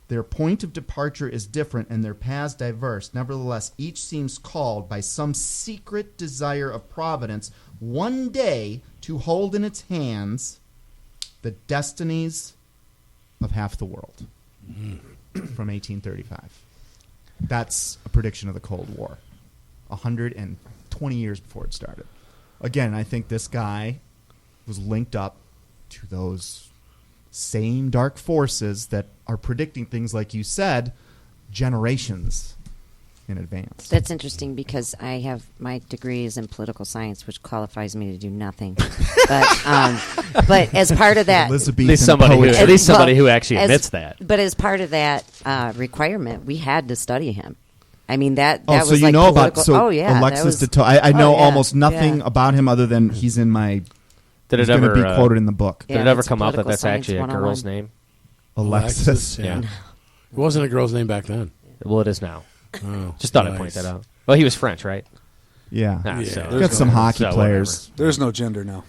Their point of departure is different and their paths diverse. Nevertheless, each seems called by some secret desire of providence one day to hold in its hands the destinies of half the world. From 1835. That's a prediction of the Cold War. 120 years before it started. Again, I think this guy was linked up to those same dark forces that are predicting things, like you said, generations in advance. That's interesting because I have my degree is in political science, which qualifies me to do nothing. But as part of that, at least somebody who actually admits that. But as part of that requirement, we had to study him. I mean that so was you like know political, about Alexis de Tocqueville. I know almost nothing about him other than he's in my. Did it going ever to be quoted in the book? Did it ever come up that that's actually a girl's name? Alexis. Yeah. It wasn't a girl's name back then. Well, it is now. Oh, just thought I'd point that out. Well, he was French, right? Yeah. So got some hockey players. There's no gender now.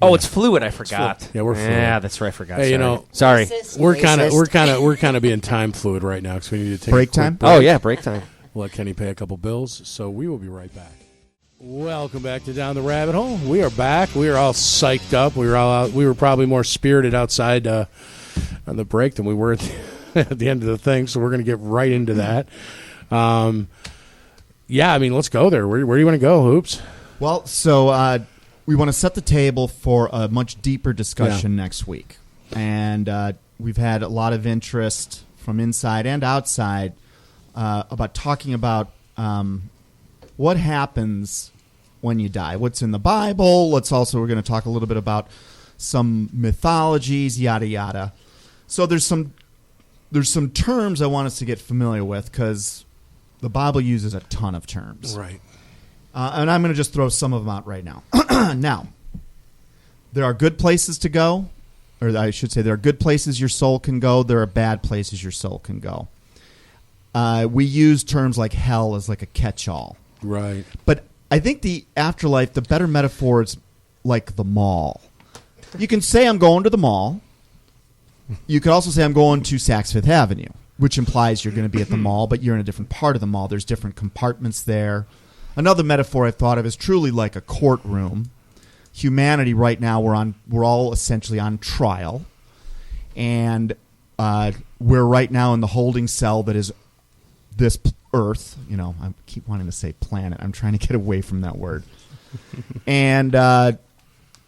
Oh, it's fluid. I forgot. Yeah, we're fluid. Yeah, that's right. I forgot. Hey, sorry. We're kind of being time fluid right now because we need to take break time. Oh yeah, break time. We'll let Kenny pay a couple bills, so we will be right back. Welcome back to Down the Rabbit Hole. We are back. We are all psyched up. We were all out. We were probably more spirited outside on the break than we were at the end of the thing. So we're going to get right into that. Yeah, I mean, let's go there. Where do you want to go, Hoops? Well, so we want to set the table for a much deeper discussion next week, and we've had a lot of interest from inside and outside about talking about. What happens when you die? What's in the Bible? We're going to talk a little bit about some mythologies, yada yada. So there's some terms I want us to get familiar with because the Bible uses a ton of terms, right? And I'm going to just throw some of them out right now. Now, there are good places to go, or I should say there are good places your soul can go. There are bad places your soul can go. We use terms like hell as like a catch-all. Right. But I think the afterlife, the better metaphor is like the mall. You can say I'm going to the mall. You could also say I'm going to Saks Fifth Avenue, which implies you're going to be at the mall, but you're in a different part of the mall. There's different compartments there. Another metaphor I've thought of is truly like a courtroom. Humanity right now, we're all essentially on trial. And we're right now in the holding cell that is this Earth. You know, I keep wanting to say planet. I'm trying to get away from that word. And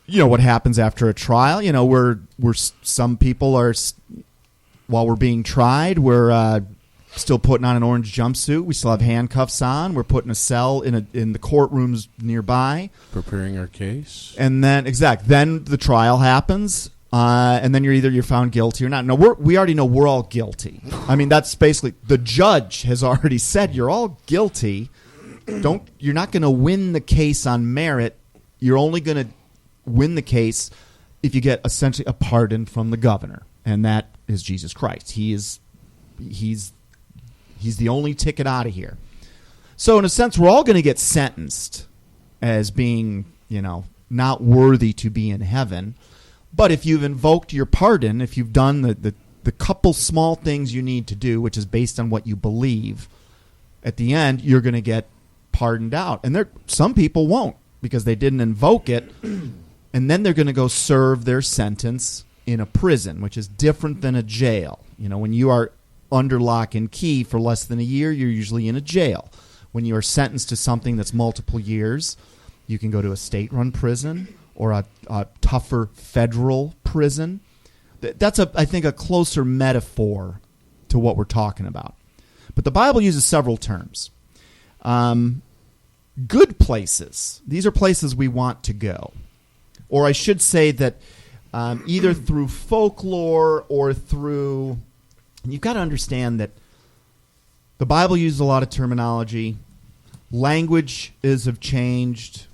you know what happens after a trial? You know, we're some people are, while we're being tried, we're still putting on an orange jumpsuit. We still have handcuffs on. We're put in a cell in the courtrooms nearby, preparing our case. And then then the trial happens, and then you're found guilty or not. No, we already know we're all guilty. I mean, that's basically the judge has already said you're all guilty. You're not going to win the case on merit. You're only going to win the case if you get essentially a pardon from the governor, and that is Jesus Christ. He's the only ticket out of here. So in a sense, we're all going to get sentenced as being, you know, not worthy to be in heaven. But if you've invoked your pardon, if you've done the couple small things you need to do, which is based on what you believe, at the end you're going to get pardoned out. And some people won't because they didn't invoke it. And then they're going to go serve their sentence in a prison, which is different than a jail. You know, when you are under lock and key for less than a year, you're usually in a jail. When you are sentenced to something that's multiple years, you can go to a state-run prison or a tougher federal prison. That's, I think, a closer metaphor to what we're talking about. But the Bible uses several terms. Good places. These are places we want to go. Or I should say that either through folklore or through... You've got to understand that the Bible uses a lot of terminology. Languages have changed.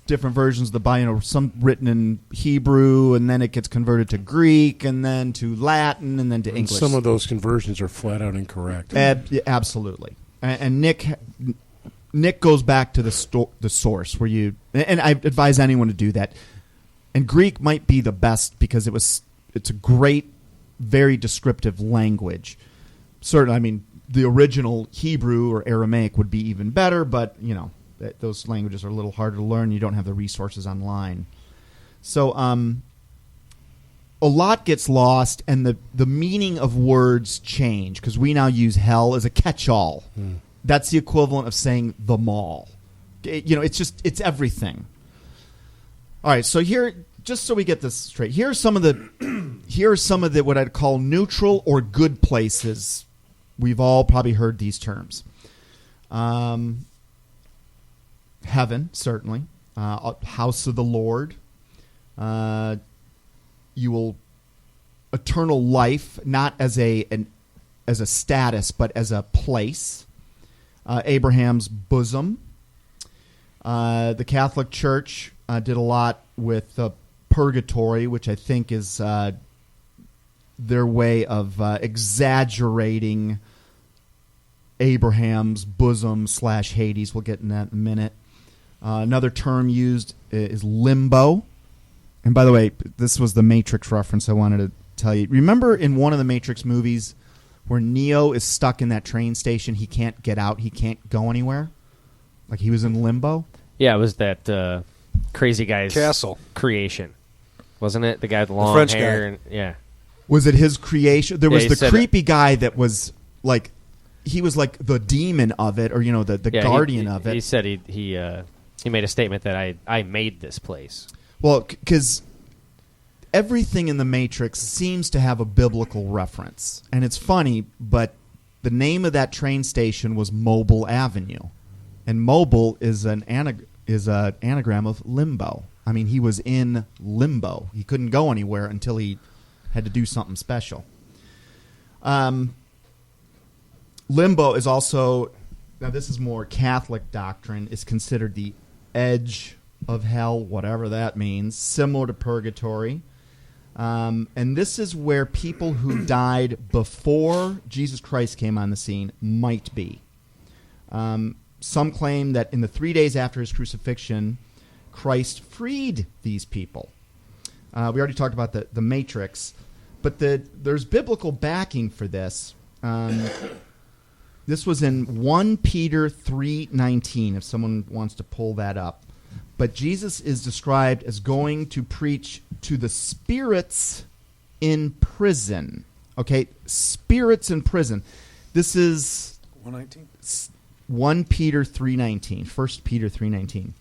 Different versions of the Bible, you know, some written in Hebrew, and then it gets converted to Greek, and then to Latin, and then to English. Some of those conversions are flat out incorrect. Absolutely. And Nick goes back to the source where you, and I advise anyone to do that. And Greek might be the best because it's a great, very descriptive language. Certainly, I mean, the original Hebrew or Aramaic would be even better, but, you know, those languages are a little harder to learn. You don't have the resources online. So a lot gets lost, and the meaning of words change because we now use hell as a catch-all. That's the equivalent of saying the mall. You know, it's everything. All right, so here, just so we get this straight, here are some of the what I'd call neutral or good places. We've all probably heard these terms. Heaven, certainly. House of the Lord. You will eternal life, not as a status, but as a place. Abraham's bosom. The Catholic Church did a lot with purgatory, which I think is their way of exaggerating Abraham's bosom / Hades. We'll get in that in a minute. Another term used is limbo. And by the way, this was the Matrix reference I wanted to tell you. Remember in one of the Matrix movies where Neo is stuck in that train station? He can't get out. He can't go anywhere. Like he was in limbo. Yeah, it was that crazy guy's castle creation, wasn't it? The guy with the long French hair. guy. And, yeah. Was it his creation? There was he the creepy guy that was like, he was like the demon of it, or you know, the guardian of it. He said he made a statement that I made this place. Well, because everything in the Matrix seems to have a biblical reference, and it's funny, but the name of that train station was Mobile Avenue, and mobile is an anagram of limbo. I mean, he was in limbo. He couldn't go anywhere until he had to do something special. Limbo is also, now this is more Catholic doctrine, is considered the edge, of hell, whatever that means, similar to purgatory. And this is where people who died before Jesus Christ came on the scene might be. Some claim that in the 3 days after his crucifixion, Christ freed these people. We already talked about the Matrix, but there's biblical backing for this. This was in 1 Peter 3:19, if someone wants to pull that up. But Jesus is described as going to preach to the spirits in prison. Okay, spirits in prison. This is 119? 1 Peter 3:19, 1 Peter 3:19.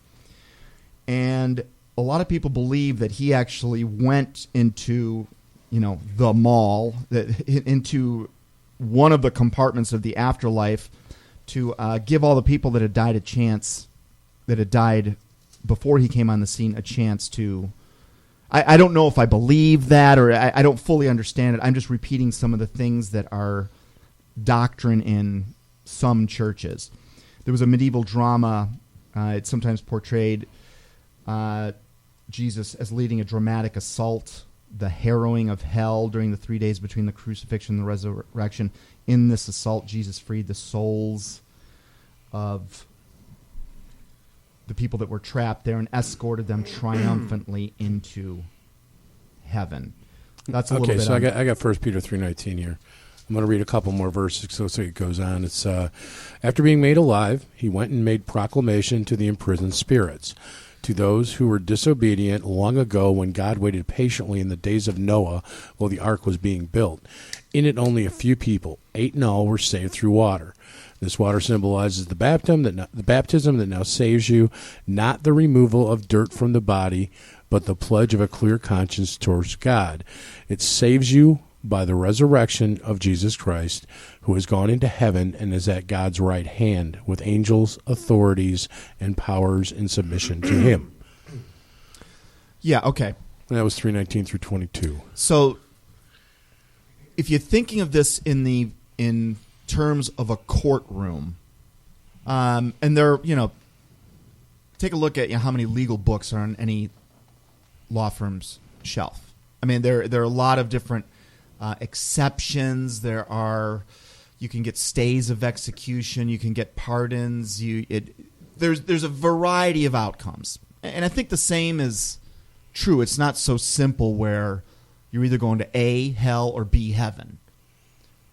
And a lot of people believe that he actually went into, the mall, into one of the compartments of the afterlife to give all the people that had died a chance, that had died before he came on the scene, a chance to... I don't know if I believe that, or I don't fully understand it. I'm just repeating some of the things that are doctrine in some churches. There was a medieval drama. It sometimes portrayed Jesus as leading a dramatic assault, the harrowing of hell during the 3 days between the crucifixion and the resurrection. In this assault, Jesus freed the souls of the people that were trapped there and escorted them triumphantly into heaven. That's a little bit. So I got 1 Peter 3:19 here. I'm going to read a couple more verses so it goes on. It's after being made alive, he went and made proclamation to the imprisoned spirits, to those who were disobedient long ago when God waited patiently in the days of Noah while the ark was being built. In it, only a few people, 8 in all, were saved through water. This water symbolizes the baptism that now saves you, not the removal of dirt from the body, but the pledge of a clear conscience towards God. It saves you by the resurrection of Jesus Christ, who has gone into heaven and is at God's right hand, with angels, authorities, and powers in submission to him. Yeah, okay. And that was 3:19 through 22. So if you're thinking of this in terms of a courtroom, and there, take a look at how many legal books are on any law firm's shelf. I mean, there are a lot of different exceptions. You can get stays of execution, you can get pardons. There's a variety of outcomes, and I think the same is true. It's not so simple where you're either going to A, hell, or B, heaven.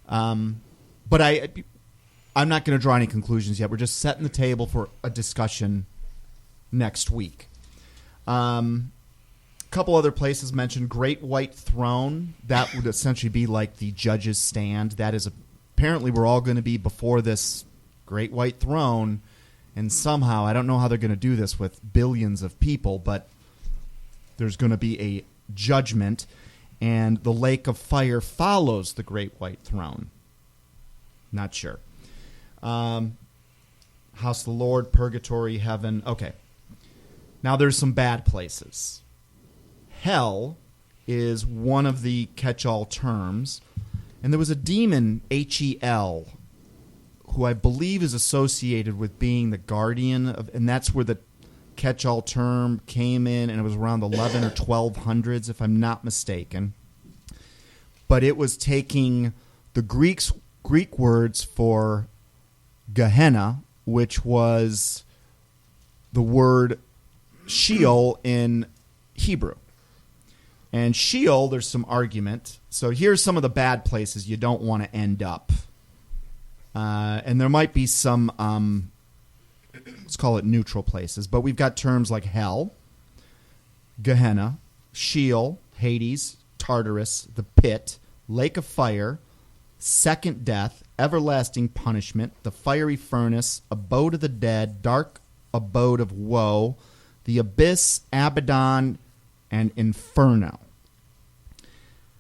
But I'm not going to draw any conclusions yet. We're just setting the table for a discussion next week. Couple other places mentioned. Great White Throne. That would essentially be like the judge's stand. That is apparently we're all going to be before this Great White Throne, and somehow, I don't know how they're going to do this with billions of people, but there's going to be a judgment, and the lake of fire follows the Great White Throne. Not sure. House of the Lord, purgatory, heaven. Okay. Now there's some bad places. Hell is one of the catch-all terms. And there was a demon, Hel, who I believe is associated with being the guardian of, and that's where the catch-all term came in, and it was around the 11 or 1200s, if I'm not mistaken. But it was taking the Greek words for Gehenna, which was the word Sheol in Hebrew. And Sheol, there's some argument. So here's some of the bad places you don't want to end up. And there might be some, let's call it neutral places. But we've got terms like hell, Gehenna, Sheol, Hades, Tartarus, the pit, lake of fire, second death, everlasting punishment, the fiery furnace, abode of the dead, dark abode of woe, the abyss, Abaddon, and Inferno.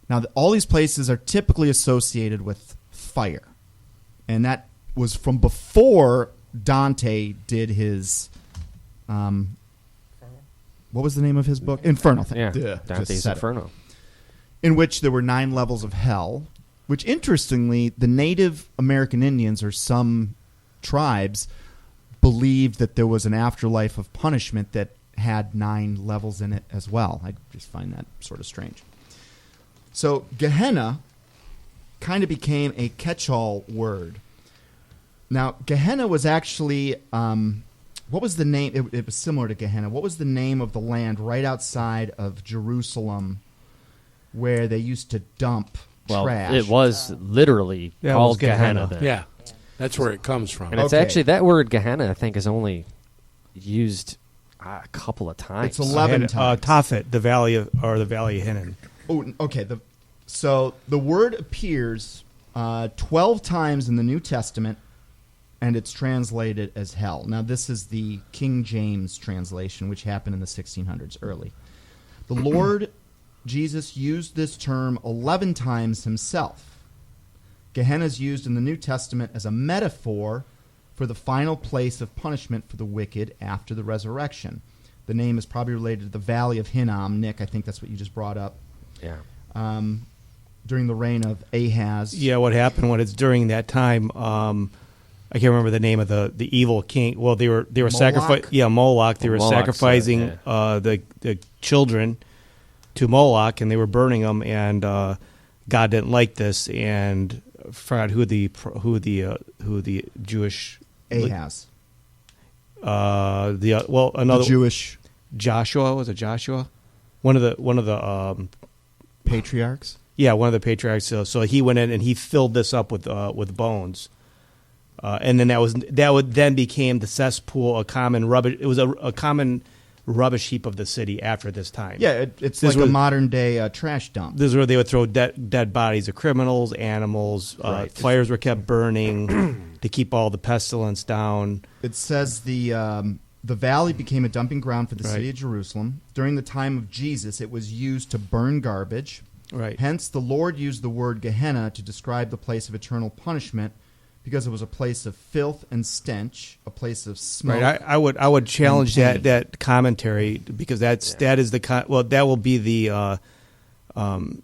Now, all these places are typically associated with fire. And that was from before Dante did his... what was the name of his book? Inferno. Yeah, Dante's Inferno. In which there were 9 levels of hell, which, interestingly, the Native American Indians, or some tribes, believed that there was an afterlife of punishment that had 9 levels in it as well. I just find that sort of strange. So Gehenna kind of became a catch-all word. Now, Gehenna was actually, what was the name? It was similar to Gehenna. What was the name of the land right outside of Jerusalem where they used to dump trash? It was literally called Gehenna then. Yeah, that's where it comes from. And it's actually, that word Gehenna, I think, is only used a couple of times. It's 11 times. Tophet, the Valley of Hinnon. Oh, okay. So the word appears 12 times in the New Testament, and it's translated as hell. Now, this is the King James translation, which happened in the 1600s early. The Lord Jesus used this term 11 times himself. Gehenna is used in the New Testament as a metaphor for the final place of punishment for the wicked after the resurrection. The name is probably related to the Valley of Hinnom. Nick, I think that's what you just brought up. Yeah. During the reign of Ahaz. Yeah, what happened when it's during that time, I can't remember the name of the evil king. Well, they were sacrificing. Yeah, Moloch. They were sacrificing the children to Moloch, and they were burning them. And God didn't like this, and I forgot who the Jewish Ahaz. Another Jewish Joshua, was it Joshua? One of the patriarchs. Yeah, one of the patriarchs. So he went in and he filled this up with bones. And then that became the cesspool, a common rubbish. It was a common rubbish heap of the city after this time. Yeah, it's like a modern day trash dump. This is where they would throw dead bodies of criminals, animals. Right. Fires were kept burning to keep all the pestilence down. It says the valley became a dumping ground for the city of Jerusalem. During the time of Jesus, it was used to burn garbage. Right. Hence, the Lord used the word Gehenna to describe the place of eternal punishment, because it was a place of filth and stench, a place of smoke. Right. I would challenge that commentary, because that is the that will be the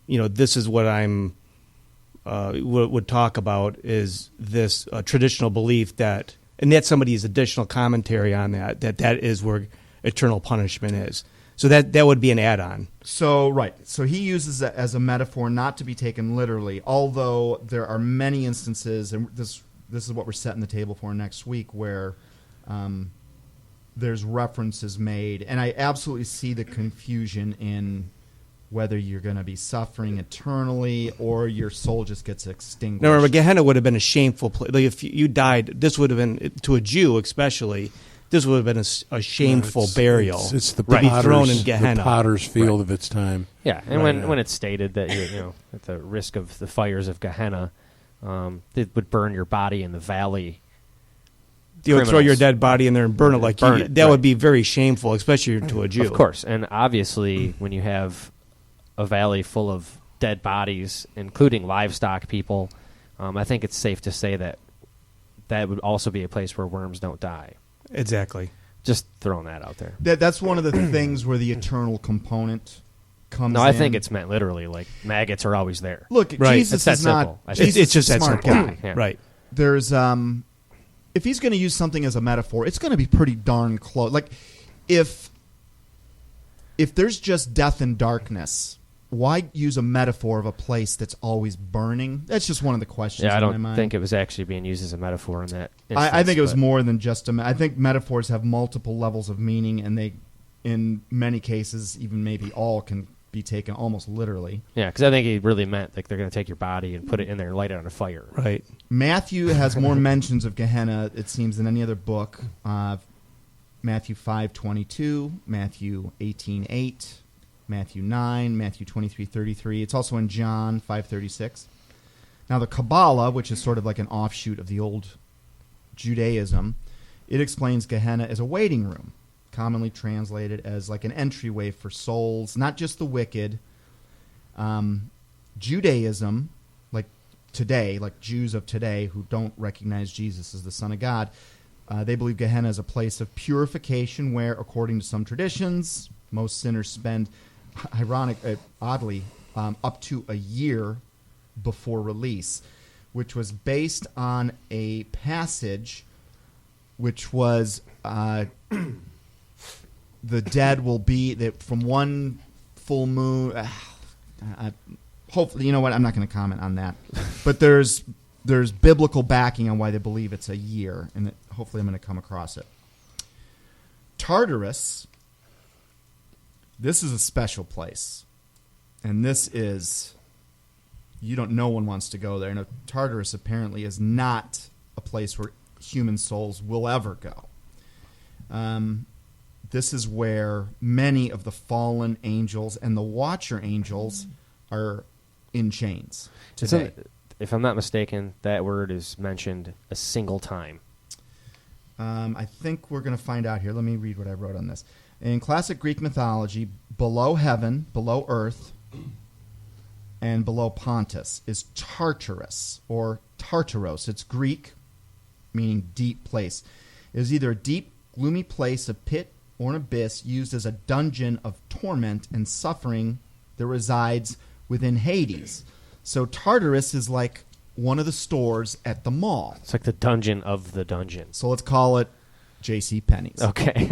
this is what I'm would talk about, is this traditional belief that, and that's somebody's additional commentary on that is where eternal punishment is. So that would be an add-on. So he uses it as a metaphor, not to be taken literally, although there are many instances, and this is what we're setting the table for next week, where there's references made, and I absolutely see the confusion in whether you're going to be suffering eternally or your soul just gets extinguished. Now, remember, Gehenna would have been a shameful place. Like, if you died, this would have been, to a Jew especially, this would have been a shameful burial. It's the be thrown in Gehenna. The potter's field of its time. Yeah, and when it's stated that you at the risk of the fires of Gehenna, it would burn your body in the valley. You would throw your dead body in there and burn it that would be very shameful, especially to a Jew. Of course, and obviously when you have a valley full of dead bodies, including livestock people, I think it's safe to say that would also be a place where worms don't die. Exactly. Just throwing that out there. That's one of the things where the eternal component comes in. No, I think it's meant literally. Like, maggots are always there. Look, Jesus is not... It's just that smart simple. guy. Yeah. Right. There's... if he's going to use something as a metaphor, it's going to be pretty darn close. Like, if there's just death and darkness, why use a metaphor of a place that's always burning? That's just one of the questions in my mind. I don't think it was actually being used as a metaphor in that instance. I think it was more than just I think metaphors have multiple levels of meaning, and they, in many cases, even maybe all, can be taken almost literally. Yeah, because I think he really meant like they're going to take your body and put it in there and light it on a fire. Right. Matthew has more mentions of Gehenna, it seems, than any other book. Matthew 5:22, Matthew 18:8, Matthew 9, Matthew 23:33. It's also in John 5:36. Now, the Kabbalah, which is sort of like an offshoot of the old Judaism, it explains Gehenna as a waiting room, commonly translated as like an entryway for souls, not just the wicked. Judaism, like today, like Jews of today who don't recognize Jesus as the Son of God, they believe Gehenna is a place of purification where, according to some traditions, most sinners spend, oddly, up to a year before release, which was based on a passage which was the dead will be that from one full moon. Hopefully, you know what? I'm not going to comment on that. But there's biblical backing on why they believe it's a year, and hopefully I'm going to come across it. Tartarus. This is a special place, and this is. No one wants to go there. Now, Tartarus apparently is not a place where human souls will ever go. This is where many of the fallen angels and the Watcher angels are in chains today. If I'm not mistaken, that word is mentioned a single time. I think we're going to find out here. Let me read what I wrote on this. In classic Greek mythology, below heaven, below earth, and below Pontus is Tartarus, or Tartaros. It's Greek, meaning deep place. It is either a deep, gloomy place, a pit, or an abyss used as a dungeon of torment and suffering that resides within Hades. So Tartarus is like one of the stores at the mall. It's like the dungeon of the dungeon. So let's call it J.C. Penney's. Okay.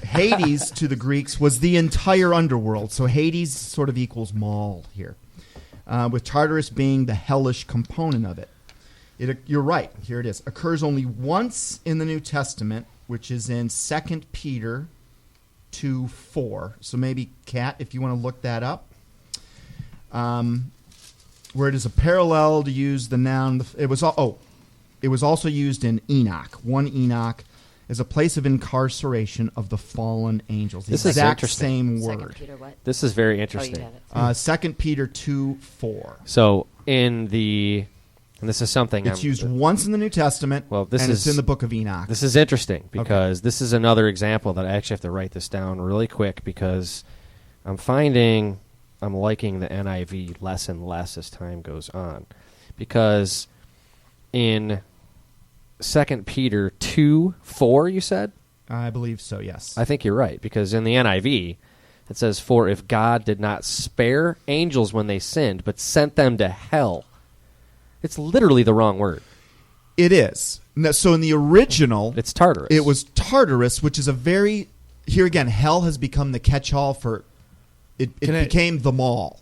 Hades to the Greeks was the entire underworld. So Hades sort of equals mall here, with Tartarus being the hellish component of it. You're right. Here it is. Occurs only once in the New Testament, which is in 2 Peter 2:4. So maybe, Kat, if you want to look that up. Where it is a parallel to use the noun. It was also used in Enoch. 1 Enoch is a place of incarceration of the fallen angels. The This is exact interesting. same word. 2 Peter what? This is very Oh, interesting. you have it. 2 Peter 2:4. So and this is something It's used once in the New Testament, Well, this and is- it's in the book of Enoch. This is interesting because this is another example that I actually have to write this down really quick because I'm liking the NIV less and less as time goes on. Because in 2 Peter 2:4, you said? I believe so, yes. I think you're right, because in the NIV, it says, "For if God did not spare angels when they sinned, but sent them to hell." It's literally the wrong word. It is. So in the original, It's Tartarus. it was Tartarus, which is a very... Here again, hell has become the catch-all for... It became the mall.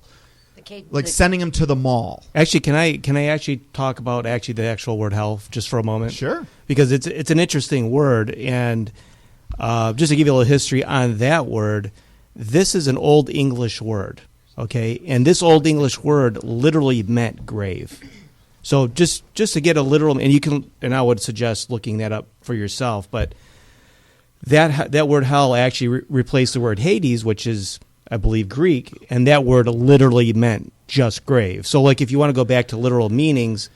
Like sending them to the mall. Actually, can I actually talk about the actual word hell just for a moment? Sure. Because it's an interesting word, and just to give you a little history on that word, this is an Old English word, okay? And this Old English word literally meant grave. So just to get a literal, and I would suggest looking that up for yourself, but that word hell actually replaced the word Hades, which is, I believe, Greek, and that word literally meant just grave. So, like, if you want to go back to literal meanings,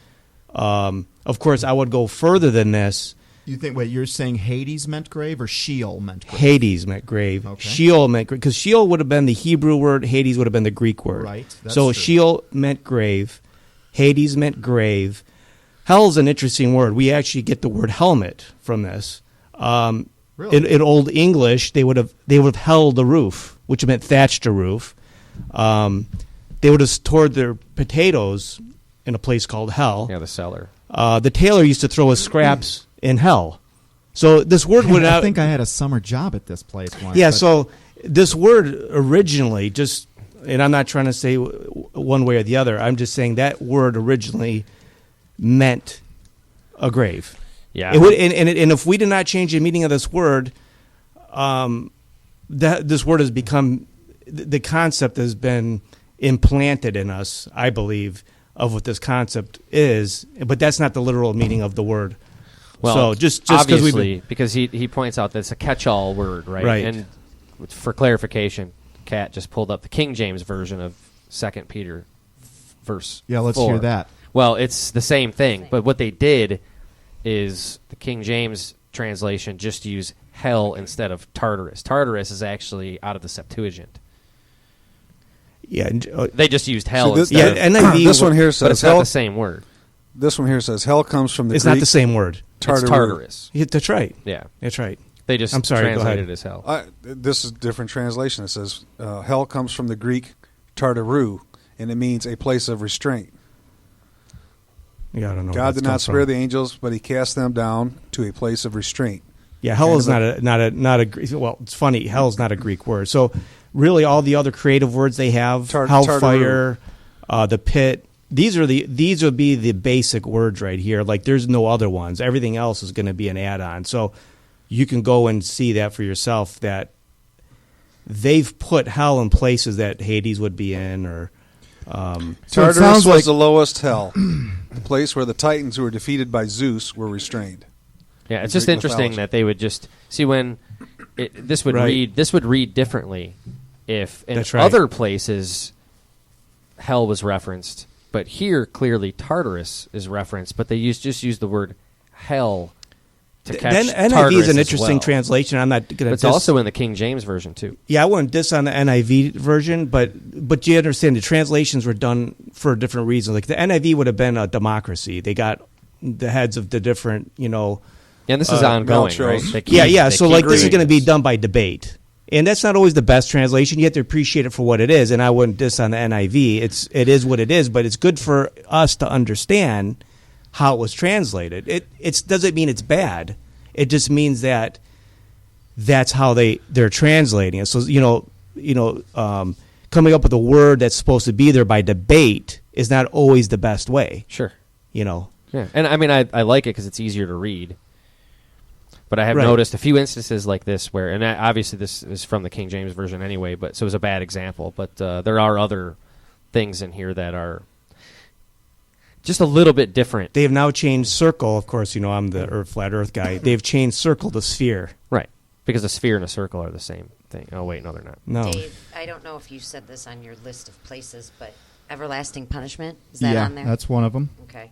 of course, I would go further than this. You think, you're saying Hades meant grave or Sheol meant grave? Hades meant grave. Okay. Sheol meant grave. Because Sheol would have been the Hebrew word, Hades would have been the Greek word. Right, that's so true. Sheol meant grave, Hades meant grave. Hell is an interesting word. We actually get the word helmet from this. Really? In Old English, they would have held the roof, which meant thatched a roof. They would have stored their potatoes in a place called hell. Yeah, the cellar. The tailor used to throw his scraps in hell. So this word would I think I had a summer job at this place once. Yeah, but- so this word originally and I'm not trying to say one way or the other. I'm just saying that word originally meant a grave. Yeah. It would, and if we did not change the meaning of this word, this word has become, the concept has been implanted in us, I believe, of what this concept is. But that's not the literal meaning of the word. Well, so just obviously, because he points out that it's a catch-all word, right? Right. And for clarification, Kat just pulled up the King James version of 2 Peter verse 4. Yeah, let's hear that. Well, it's the same thing, but what they did is the King James translation just used hell instead of Tartarus. Tartarus is actually out of the Septuagint. Yeah, They just used hell So this- instead yeah, of, and This one here but says it's not hell. the same word. This one here says hell comes from the it's Greek not the same word. Tartaru. It's Tartarus. Yeah, that's right. Yeah. That's right. They just I'm sorry, go translated ahead. it as hell. This is a different translation. It says hell comes from the Greek Tartaru, and it means a place of restraint. Yeah, I don't know. God did not spare the angels, but he cast them down to a place of restraint. Yeah, hell is not a well, it's funny. Hell is not a Greek word. So really, all the other creative words they have, hellfire, the pit. These would be the basic words right here. Like there's no other ones. Everything else is going to be an add-on. So you can go and see that for yourself. That they've put hell in places that Hades would be in, or Tartarus was the lowest hell, the place where the Titans who were defeated by Zeus were restrained. Yeah, it's just interesting that they would just see when this would read differently if in other places hell was referenced, but here clearly Tartarus is referenced, but they just use the word hell to catch then Tartarus NIV is an as interesting well. translation. I'm not going to. It's also in the King James version too. Yeah, I wouldn't diss on the NIV version, but you understand the translations were done for different reasons. Like the NIV would have been a democracy. They got the heads of the different, And this is ongoing, right? So like this is going to be done by debate, and that's not always the best translation. You have to appreciate it for what it is. And I wouldn't diss on the NIV. It is what it is, but it's good for us to understand how it was translated. It doesn't mean it's bad. It just means that that's how they're translating it. So coming up with a word that's supposed to be there by debate is not always the best way. Sure. Yeah, and I mean I like it because it's easier to read. But I have noticed a few instances like this where, and obviously this is from the King James version anyway, so it was a bad example. But there are other things in here that are just a little bit different. They have now changed circle. Of course, I'm the flat Earth guy. They've changed circle to sphere. Right, because a sphere and a circle are the same thing. Oh, wait, no, they're not. No. Dave, I don't know if you said this on your list of places, but everlasting punishment, is that on there? Yeah, that's one of them. Okay.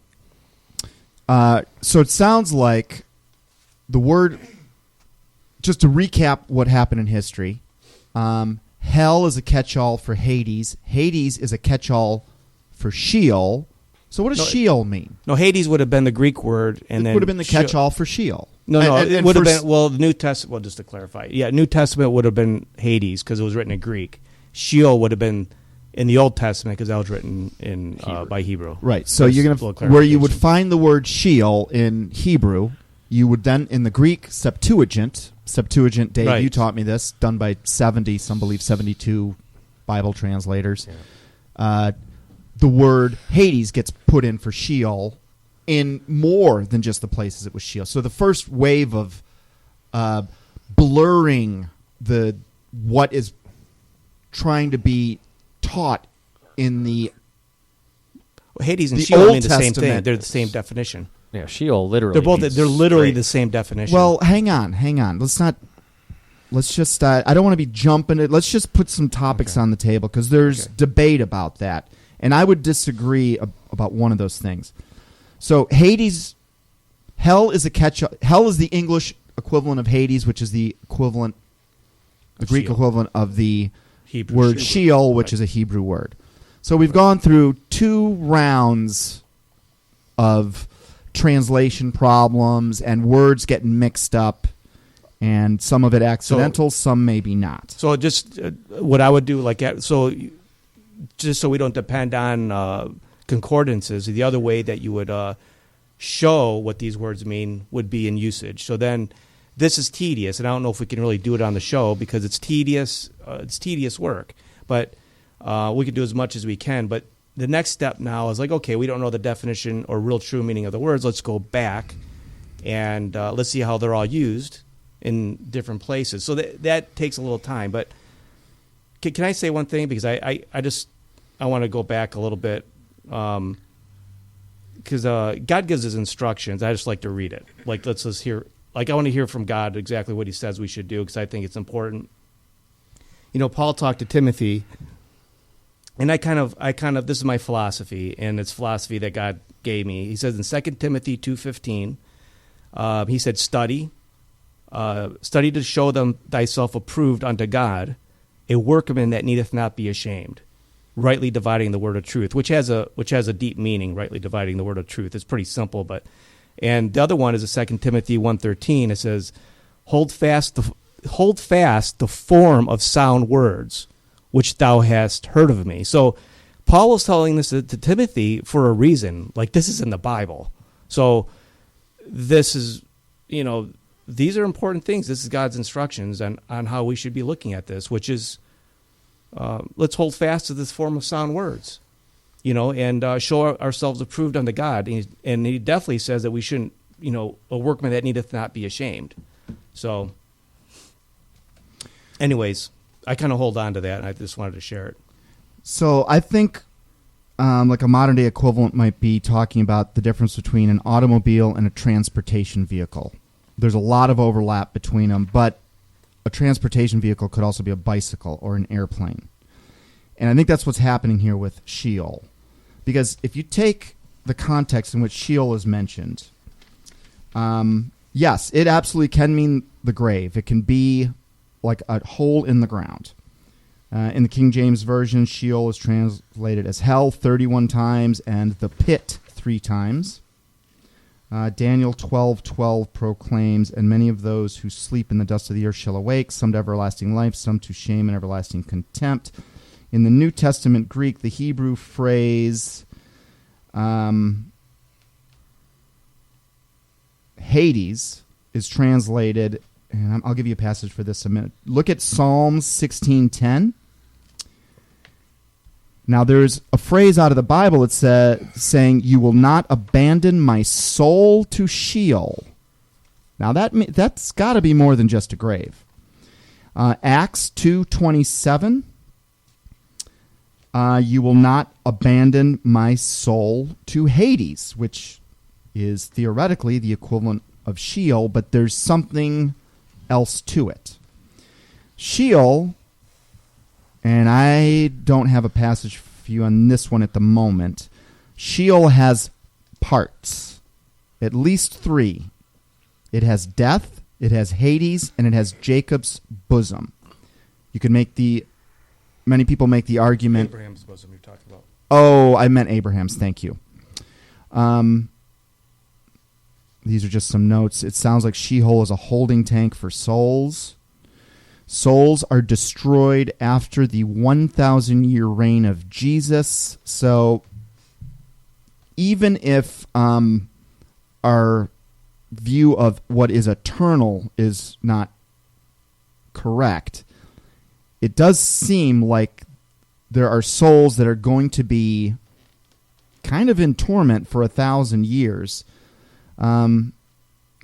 So it sounds like the word, just to recap what happened in history, hell is a catch-all for Hades. Hades is a catch-all for Sheol. So what does Sheol mean? No, Hades would have been the Greek word, and then would have been the catch-all for Sheol. No, it would have been. Well, the New Testament. Well, just to clarify, New Testament would have been Hades because it was written in Greek. Sheol would have been in the Old Testament because that was written in by Hebrew. Right. So you're gonna where you would find the word Sheol in Hebrew. You would then, in the Greek Septuagint, Dave, right. You taught me this, done by 70, some believe 72 Bible translators. Yeah. The word Hades gets put in for Sheol in more than just the places it was Sheol. So the first wave of blurring what is trying to be taught in the Hades and the Sheol Old mean the same Testament. thing. They're the same definition. Yeah, Sheol literally. They're literally the same definition. Well, hang on. Let's just. I don't want to be jumping it. Let's just put some topics on the table because there's debate about that, and I would disagree about one of those things. So Hades, hell is a catch. Hell is the English equivalent of Hades, which is the equivalent, the Greek equivalent of the Hebrew word Sheol, which is a Hebrew word. So we've gone through 2 rounds of translation problems and words getting mixed up, and some of it accidental, some maybe not. So just what I would do, just so we don't depend on concordances, the other way that you would show what these words mean would be in usage. So then this is tedious, and I don't know if we can really do it on the show because it's tedious. It's tedious work, but we can do as much as we can. But the next step now is okay, we don't know the definition or real true meaning of the words. Let's go back and let's see how they're all used in different places. So that takes a little time. But can I say one thing? Because I want to go back a little bit because God gives his instructions. I just like to read it. Let's just hear. I want to hear from God exactly what he says we should do because I think it's important. Paul talked to Timothy. And I kind of this is my philosophy, and it's philosophy that God gave me. He says in 2 Timothy 2:15, he said, study to show them thyself approved unto God, a workman that needeth not be ashamed, rightly dividing the word of truth, which has a deep meaning. Rightly dividing the word of truth. It's pretty simple, and the other one is 2 Timothy 1:13. It says, hold fast the form of sound words, which thou hast heard of me. So Paul was telling this to Timothy for a reason. This is in the Bible. So this is, these are important things. This is God's instructions on how we should be looking at this, which is let's hold fast to this form of sound words, and show ourselves approved unto God. And he definitely says that we shouldn't, a workman that needeth not be ashamed. So, anyways, I kind of hold on to that, and I just wanted to share it. So I think like a modern day equivalent might be talking about the difference between an automobile and a transportation vehicle. There's a lot of overlap between them, but a transportation vehicle could also be a bicycle or an airplane. And I think that's what's happening here with Sheol. Because if you take the context in which Sheol is mentioned, yes, it absolutely can mean the grave. It can be like a hole in the ground. In the King James Version, Sheol is translated as hell 31 times and the pit 3 times. Daniel 12:12 proclaims, and many of those who sleep in the dust of the earth shall awake, some to everlasting life, some to shame and everlasting contempt. In the New Testament Greek, the Hebrew phrase Hades is translated, and I'll give you a passage for this in a minute. Look at Psalms 16:10. Now, there's a phrase out of the Bible that says, saying, "You will not abandon my soul to Sheol." Now, that's got to be more than just a grave. Acts 2:27, "You will not abandon my soul to Hades," which is theoretically the equivalent of Sheol, but there's something else to it. Sheol, and I don't have a passage for you on this one at the moment. Sheol has parts, at least 3. It has death, it has Hades, and it has Jacob's bosom. You could many people make the argument. Abraham's bosom you're talking about. Oh, I meant Abraham's, thank you. These are just some notes. It sounds like Sheol is a holding tank for souls. Souls are destroyed after the 1,000-year reign of Jesus. So even if our view of what is eternal is not correct, it does seem like there are souls that are going to be kind of in torment for 1,000 years.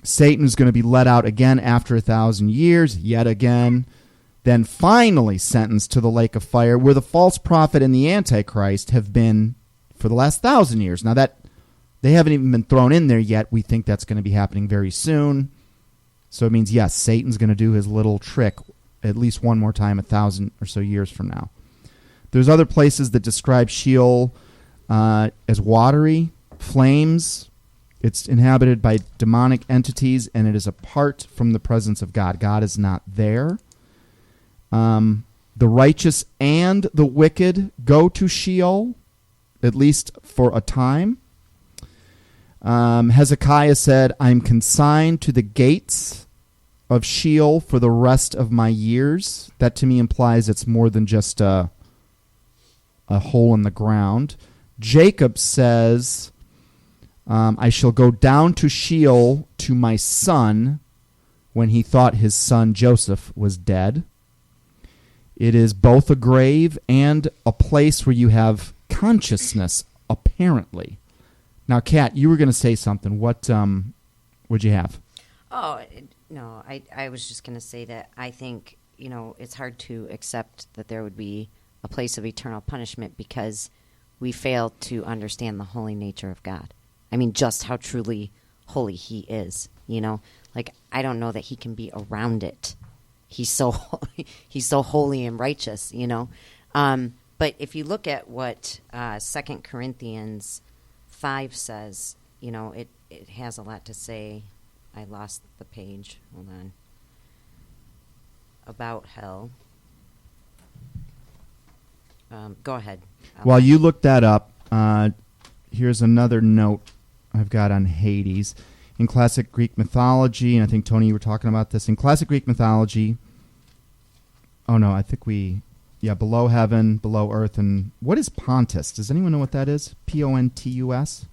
Satan is going to be let out again after 1,000 years, yet again, then finally sentenced to the lake of fire, where the false prophet and the Antichrist have been for the last 1,000 years. Now that they haven't even been thrown in there yet, we think that's going to be happening very soon. So it means, yes, Satan's going to do his little trick at least one more time 1,000 or so years from now. There's other places that describe Sheol as watery, flames. It's inhabited by demonic entities, and it is apart from the presence of God. God is not there. The righteous and the wicked go to Sheol, at least for a time. Hezekiah said, "I'm consigned to the gates of Sheol for the rest of my years." That to me implies it's more than just a hole in the ground. Jacob says, "I shall go down to Sheol to my son," when he thought his son Joseph was dead. It is both a grave and a place where you have consciousness, apparently. Now, Kat, you were going to say something. What'd you have? Oh, no, I was just going to say that I think, it's hard to accept that there would be a place of eternal punishment because we fail to understand the holy nature of God. I mean, just how truly holy he is, Like, I don't know that he can be around it. He's so holy and righteous, But if you look at what 2 Corinthians 5 says, it has a lot to say. I lost the page. Hold on. About hell. Go ahead. While you look that up, here's another note I've got on Hades. In classic Greek mythology, and I think, Tony, you were talking about this. In classic Greek mythology, below heaven, below earth, and what is Pontus? Does anyone know what that is? Pontus?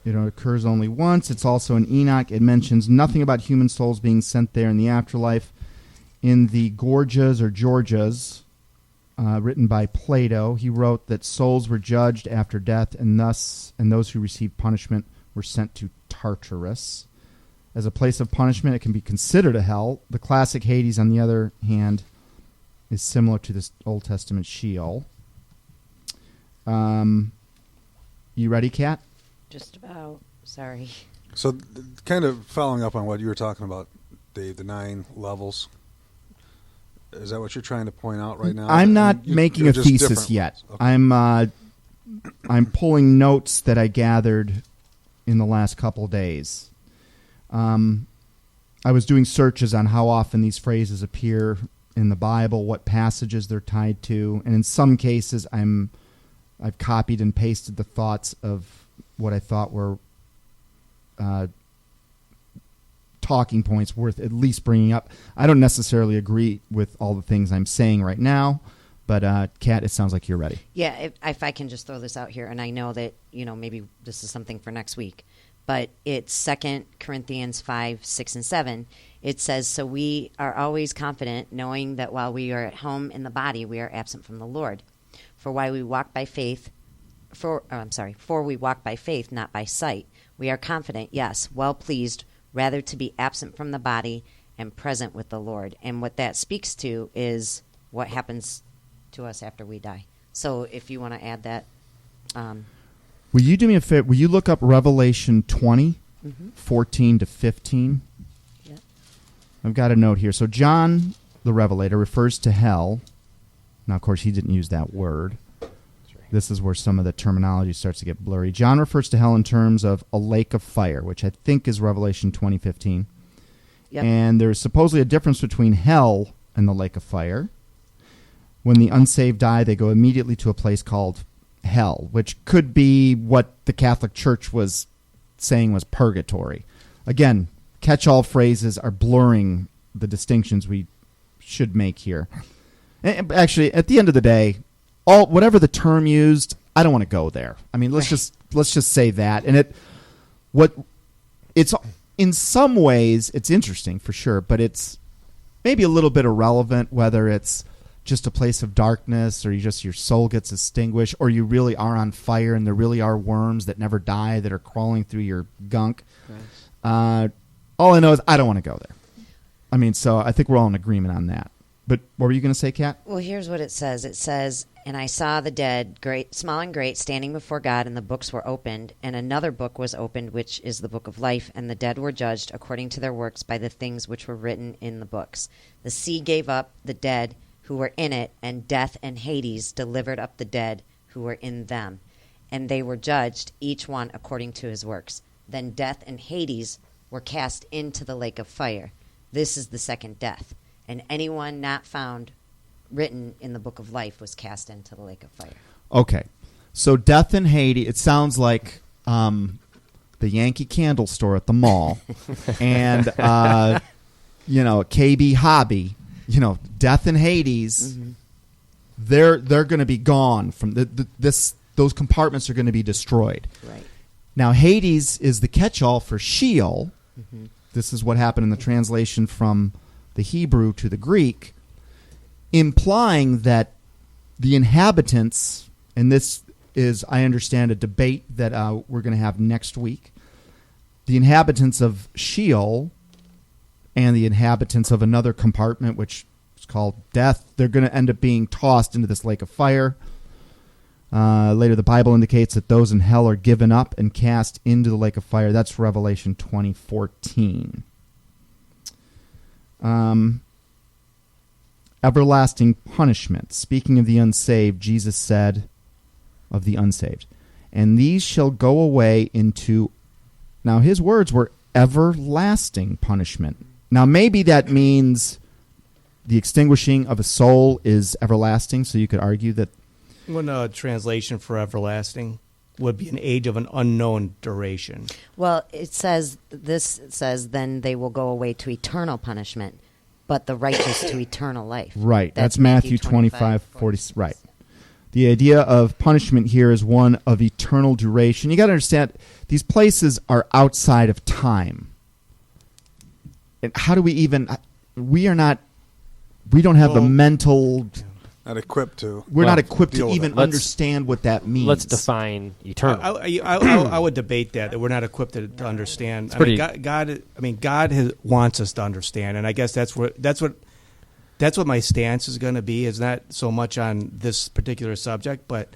It occurs only once. It's also in Enoch. It mentions nothing about human souls being sent there in the afterlife. In the Gorgias or Georgias, written by Plato, he wrote that souls were judged after death, and those who received punishment were sent to Tartarus. As a place of punishment, it can be considered a hell. The classic Hades, on the other hand, is similar to this Old Testament Sheol. You ready, Kat? Just about. Sorry. So, kind of following up on what you were talking about, Dave, the 9 levels. Is that what you're trying to point out right now? I'm not making a thesis different. yet. Okay. I'm pulling notes that I gathered in the last couple days. I was doing searches on how often these phrases appear in the Bible, what passages they're tied to, and in some cases I've copied and pasted the thoughts of what I thought were talking points worth at least bringing up. I don't necessarily agree with all the things I'm saying right now, but Kat, it sounds like you're ready. Yeah, if I can just throw this out here, and I know that, maybe this is something for next week, but it's 2 Corinthians 5, 6, and 7. It says, so we are always confident, knowing that while we are at home in the body, we are absent from the Lord. For we walk by faith, not by sight. We are confident, yes, well pleased, rather to be absent from the body and present with the Lord. And what that speaks to is what happens to us after we die. So if you want to add that. Will you do me a favor? Will you look up Revelation 20, 14 to 15? Yep. I've got a note here. So John, the Revelator, refers to hell. Now, of course, he didn't use that word. This is where some of the terminology starts to get blurry. John refers to hell in terms of a lake of fire, which I think is Revelation 20:15. Yep. And there's supposedly a difference between hell and the lake of fire. When the unsaved die, they go immediately to a place called hell, which could be what the Catholic Church was saying was purgatory. Again, catch-all phrases are blurring the distinctions we should make here. And actually, at the end of the day, whatever the term used, I don't want to go there. I mean, let's just say that. And it's in some ways it's interesting for sure, but it's maybe a little bit irrelevant whether it's just a place of darkness or your soul gets extinguished or you really are on fire and there really are worms that never die that are crawling through your gunk. Nice. All I know is I don't want to go there. I mean, so I think we're all in agreement on that. But what were you going to say, Kat? Well, here's what it says. It says, and I saw the dead, great, small and great, standing before God, and the books were opened, and another book was opened, which is the book of life, and the dead were judged according to their works by the things which were written in the books. The sea gave up the dead who were in it, and death and Hades delivered up the dead who were in them. And they were judged, each one according to his works. Then death and Hades were cast into the lake of fire. This is the second death. And anyone not found written in the book of life was cast into the lake of fire. Okay. So death and Hades, it sounds like the Yankee Candle store at the mall. And, KB Hobby, death and Hades, they're going to be gone from those compartments are going to be destroyed. Right. Now, Hades is the catch-all for Sheol. Mm-hmm. This is what happened in the translation from the Hebrew to the Greek, implying that the inhabitants, and this is, I understand, a debate that we're going to have next week, the inhabitants of Sheol and the inhabitants of another compartment, which is called death, they're going to end up being tossed into this lake of fire. Later, the Bible indicates that those in hell are given up and cast into the lake of fire. That's Revelation 20:14. Everlasting punishment. Speaking of the unsaved, Jesus said of the unsaved, and these shall go away into, now his words were everlasting punishment. Now maybe that means the extinguishing of a soul is everlasting, so you could argue that. One translation for everlasting would be an age of an unknown duration. Well, it says, then they will go away to eternal punishment, but the righteous to eternal life. Right. That's Matthew 25:40. Right. The idea of punishment here is one of eternal duration. You got to understand, these places are outside of time. And how do we even? We don't have the mental. Not equipped to. We're not equipped to deal with even it. understand what that means. Let's define eternal. I would debate that we're not equipped to understand. I mean, God wants us to understand, and I guess that's what my stance is going to be. Is not so much on this particular subject, but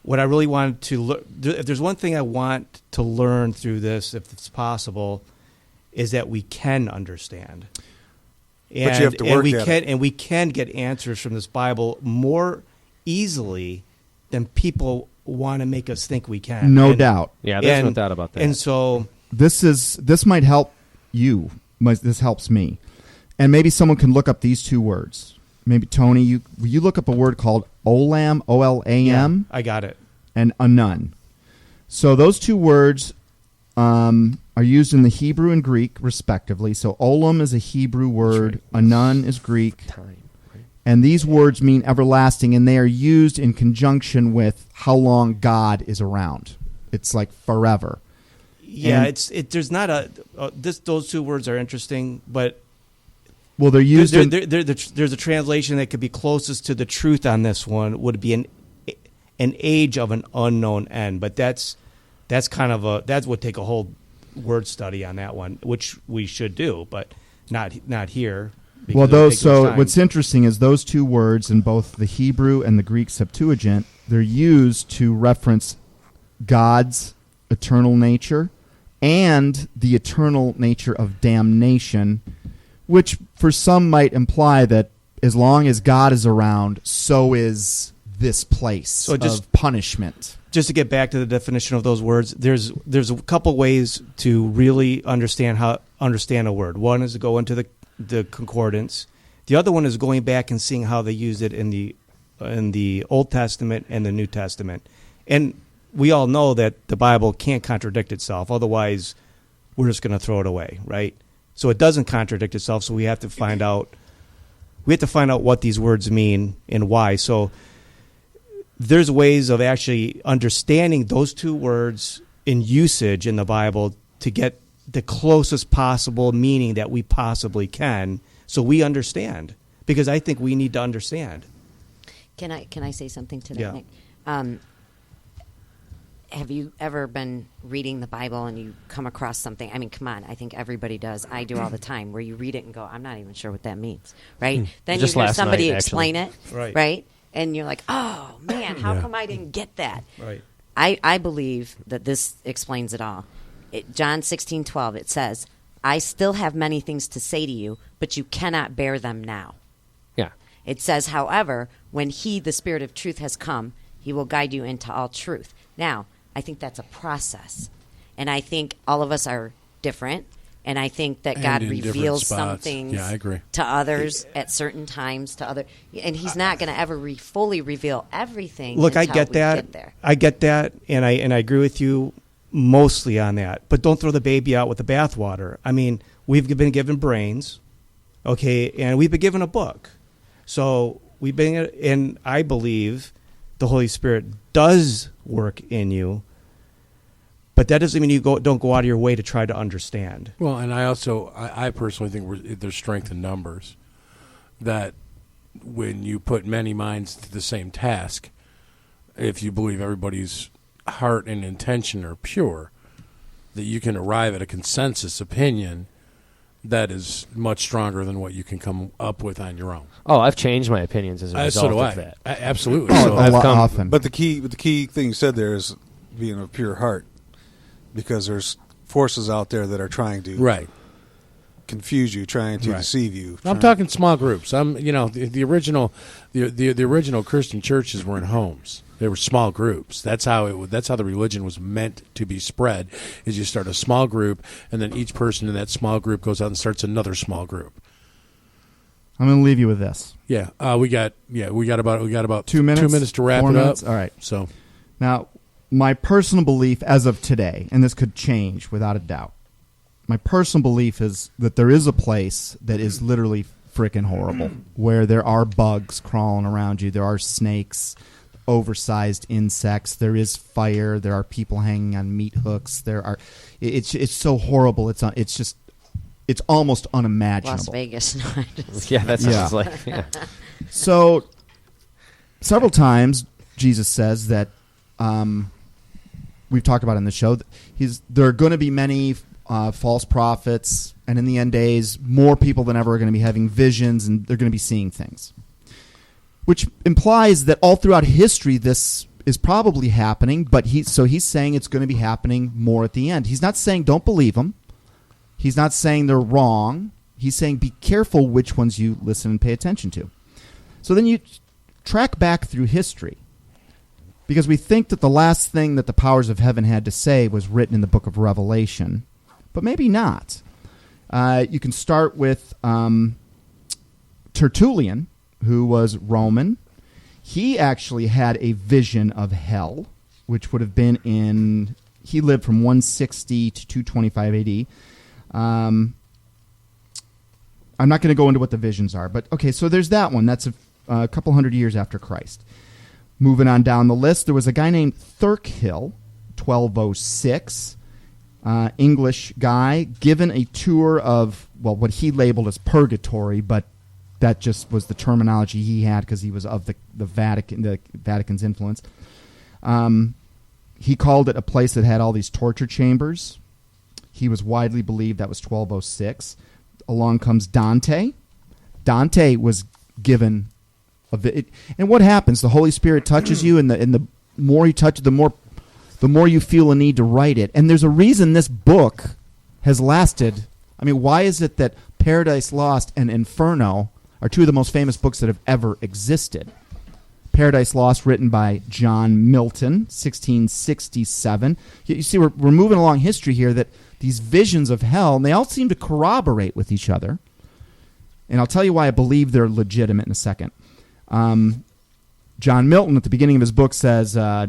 what I really wanted to if there's one thing I want to learn through this, if it's possible, is that we can understand. And, but you have to work at it. And we can get answers from this Bible more easily than people want to make us think we can. No doubt. Yeah, there's no doubt about that. And so this might help you. This helps me. And maybe someone can look up these two words. Maybe Tony, you look up a word called olam, O-L-A-M. I got it. And anun. So those two words are used in the Hebrew and Greek, respectively. So olam is a Hebrew word, anun is Greek. Time, right? And these words mean everlasting, and they are used in conjunction with how long God is around. It's like forever. Yeah, And- there's not those two words are interesting, but Well, they're used there's a translation that could be closest to the truth on this one would be an age of an unknown end, but that's kind of that would take a whole word study on that one, which we should do, but not here. Well, because it would take time. what's interesting is those two words in both the Hebrew and the Greek Septuagint, they're used to reference God's eternal nature and the eternal nature of damnation, which for some might imply that as long as God is around, so is this place of punishment. Just to get back to the definition of those words, there's a couple ways to really understand a word. One is to go into the concordance. The other one is going back and seeing how they use it in the Old Testament and the New Testament. And we all know that the Bible can't contradict itself. Otherwise, we're just going to throw it away, right? So it doesn't contradict itself. So we have to find out what these words mean and why. So there's ways of actually understanding those two words in usage in the Bible to get the closest possible meaning that we possibly can, so we understand. Because I think we need to understand. Can I say something to that, Yeah. Nick? Have you ever been reading the Bible and you come across something? I mean, come on, I think everybody does. I do all the time, where you read it and go, I'm not even sure what that means, right? Then Just you hear last somebody night, explain it, Right. And you're like, oh, man, how come I didn't get that? Right. I believe that this explains it all. John 16:12, it says, I still have many things to say to you, but you cannot bear them now. Yeah. It says, however, when he, the Spirit of truth, has come, he will guide you into all truth. Now, I think that's a process. And I think all of us are different. And I think that God in different reveals spots. some things Yeah, I agree. to others at certain times, and he's not going to ever fully reveal everything. Look, I until get we that. Get there. I get that, and I agree with you mostly on that. But don't throw the baby out with the bathwater. I mean, we've been given brains, okay, and we've been given a book. So we've been, and I believe the Holy Spirit does work in you. But that doesn't mean you don't go out of your way to try to understand. Well, and I personally think there's strength in numbers. That when you put many minds to the same task, if you believe everybody's heart and intention are pure, that you can arrive at a consensus opinion that is much stronger than what you can come up with on your own. Oh, I've changed my opinions as a result So do of I. that. Absolutely. Oh, So a lot often. But the key thing you said there is being of pure heart, because there's forces out there that are trying to confuse you, trying to deceive you. I'm talking small groups. The original Christian churches were in homes. They were small groups. That's how the religion was meant to be spread. Is you start a small group, and then each person in that small group goes out and starts another small group. I'm going to leave you with this. Yeah, we got about 2 minutes. 2 minutes to wrap 4 it minutes? up. All right. So Now, my personal belief as of today, and this could change without a doubt, my personal belief is that there is a place that is literally freaking horrible, where there are bugs crawling around you, there are snakes, oversized insects. There is fire. There are people hanging on meat hooks. It's so horrible. It's almost unimaginable. Las Vegas. Yeah, that sounds like. Yeah. So, several times Jesus says that we've talked about in the show. There are going to be many false prophets, and in the end days, more people than ever are going to be having visions, and they're going to be seeing things. Which implies that all throughout history, this is probably happening. But he's saying it's going to be happening more at the end. He's not saying don't believe them. He's not saying they're wrong. He's saying be careful which ones you listen and pay attention to. So then you track back through history, because we think that the last thing that the powers of heaven had to say was written in the book of Revelation, but maybe not. You can start with Tertullian, who was Roman. He actually had a vision of hell, which would have been he lived from 160 to 225 AD. I'm not going to go into what the visions are, but okay, so there's that one. That's a couple hundred years after Christ. Moving on down the list, there was a guy named Thurkill, 1206, English guy, given a tour of, what he labeled as purgatory, but that just was the terminology he had because he was of the Vatican's influence. He called it a place that had all these torture chambers. He was widely believed that was 1206. Along comes Dante. Dante was given and what happens? The Holy Spirit touches you, and the more you touch it, the more you feel a need to write it. And there's a reason this book has lasted. I mean, why is it that Paradise Lost and Inferno are two of the most famous books that have ever existed? Paradise Lost, written by John Milton, 1667. You see, we're moving along history here, that these visions of hell, and they all seem to corroborate with each other. And I'll tell you why I believe they're legitimate in a second. John Milton, at the beginning of his book, says, I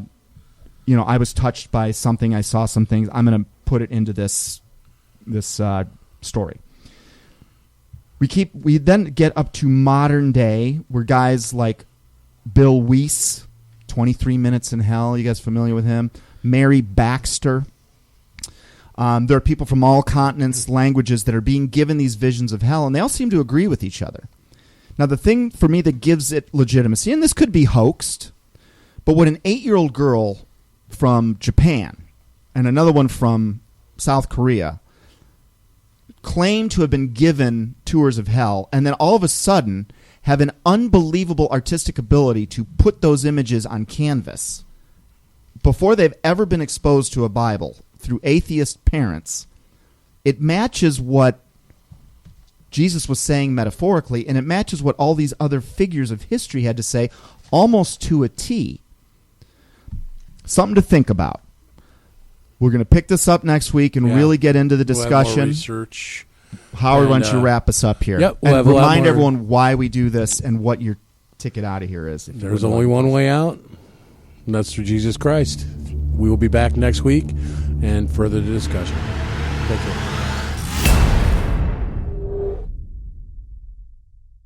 was touched by something, I saw some things, I'm going to put it into this story. We then get up to modern day, where guys like Bill Weiss, 23 Minutes in Hell, you guys familiar with him? Mary Baxter. There are people from all continents, languages, that are being given these visions of hell, and they all seem to agree with each other. Now, the thing for me that gives it legitimacy, and this could be hoaxed, but when an 8-year-old girl from Japan and another one from South Korea claim to have been given tours of hell, and then all of a sudden have an unbelievable artistic ability to put those images on canvas before they've ever been exposed to a Bible through atheist parents, it matches what Jesus was saying metaphorically, and it matches what all these other figures of history had to say almost to a T. Something to think about. We're going to pick this up next week and really get into the discussion. We'll have more research. Howard, why don't you wrap us up here? Yep, and remind everyone why we do this and what your ticket out of here is. There's only one way out, and that's through Jesus Christ. We will be back next week and further the discussion. Take care.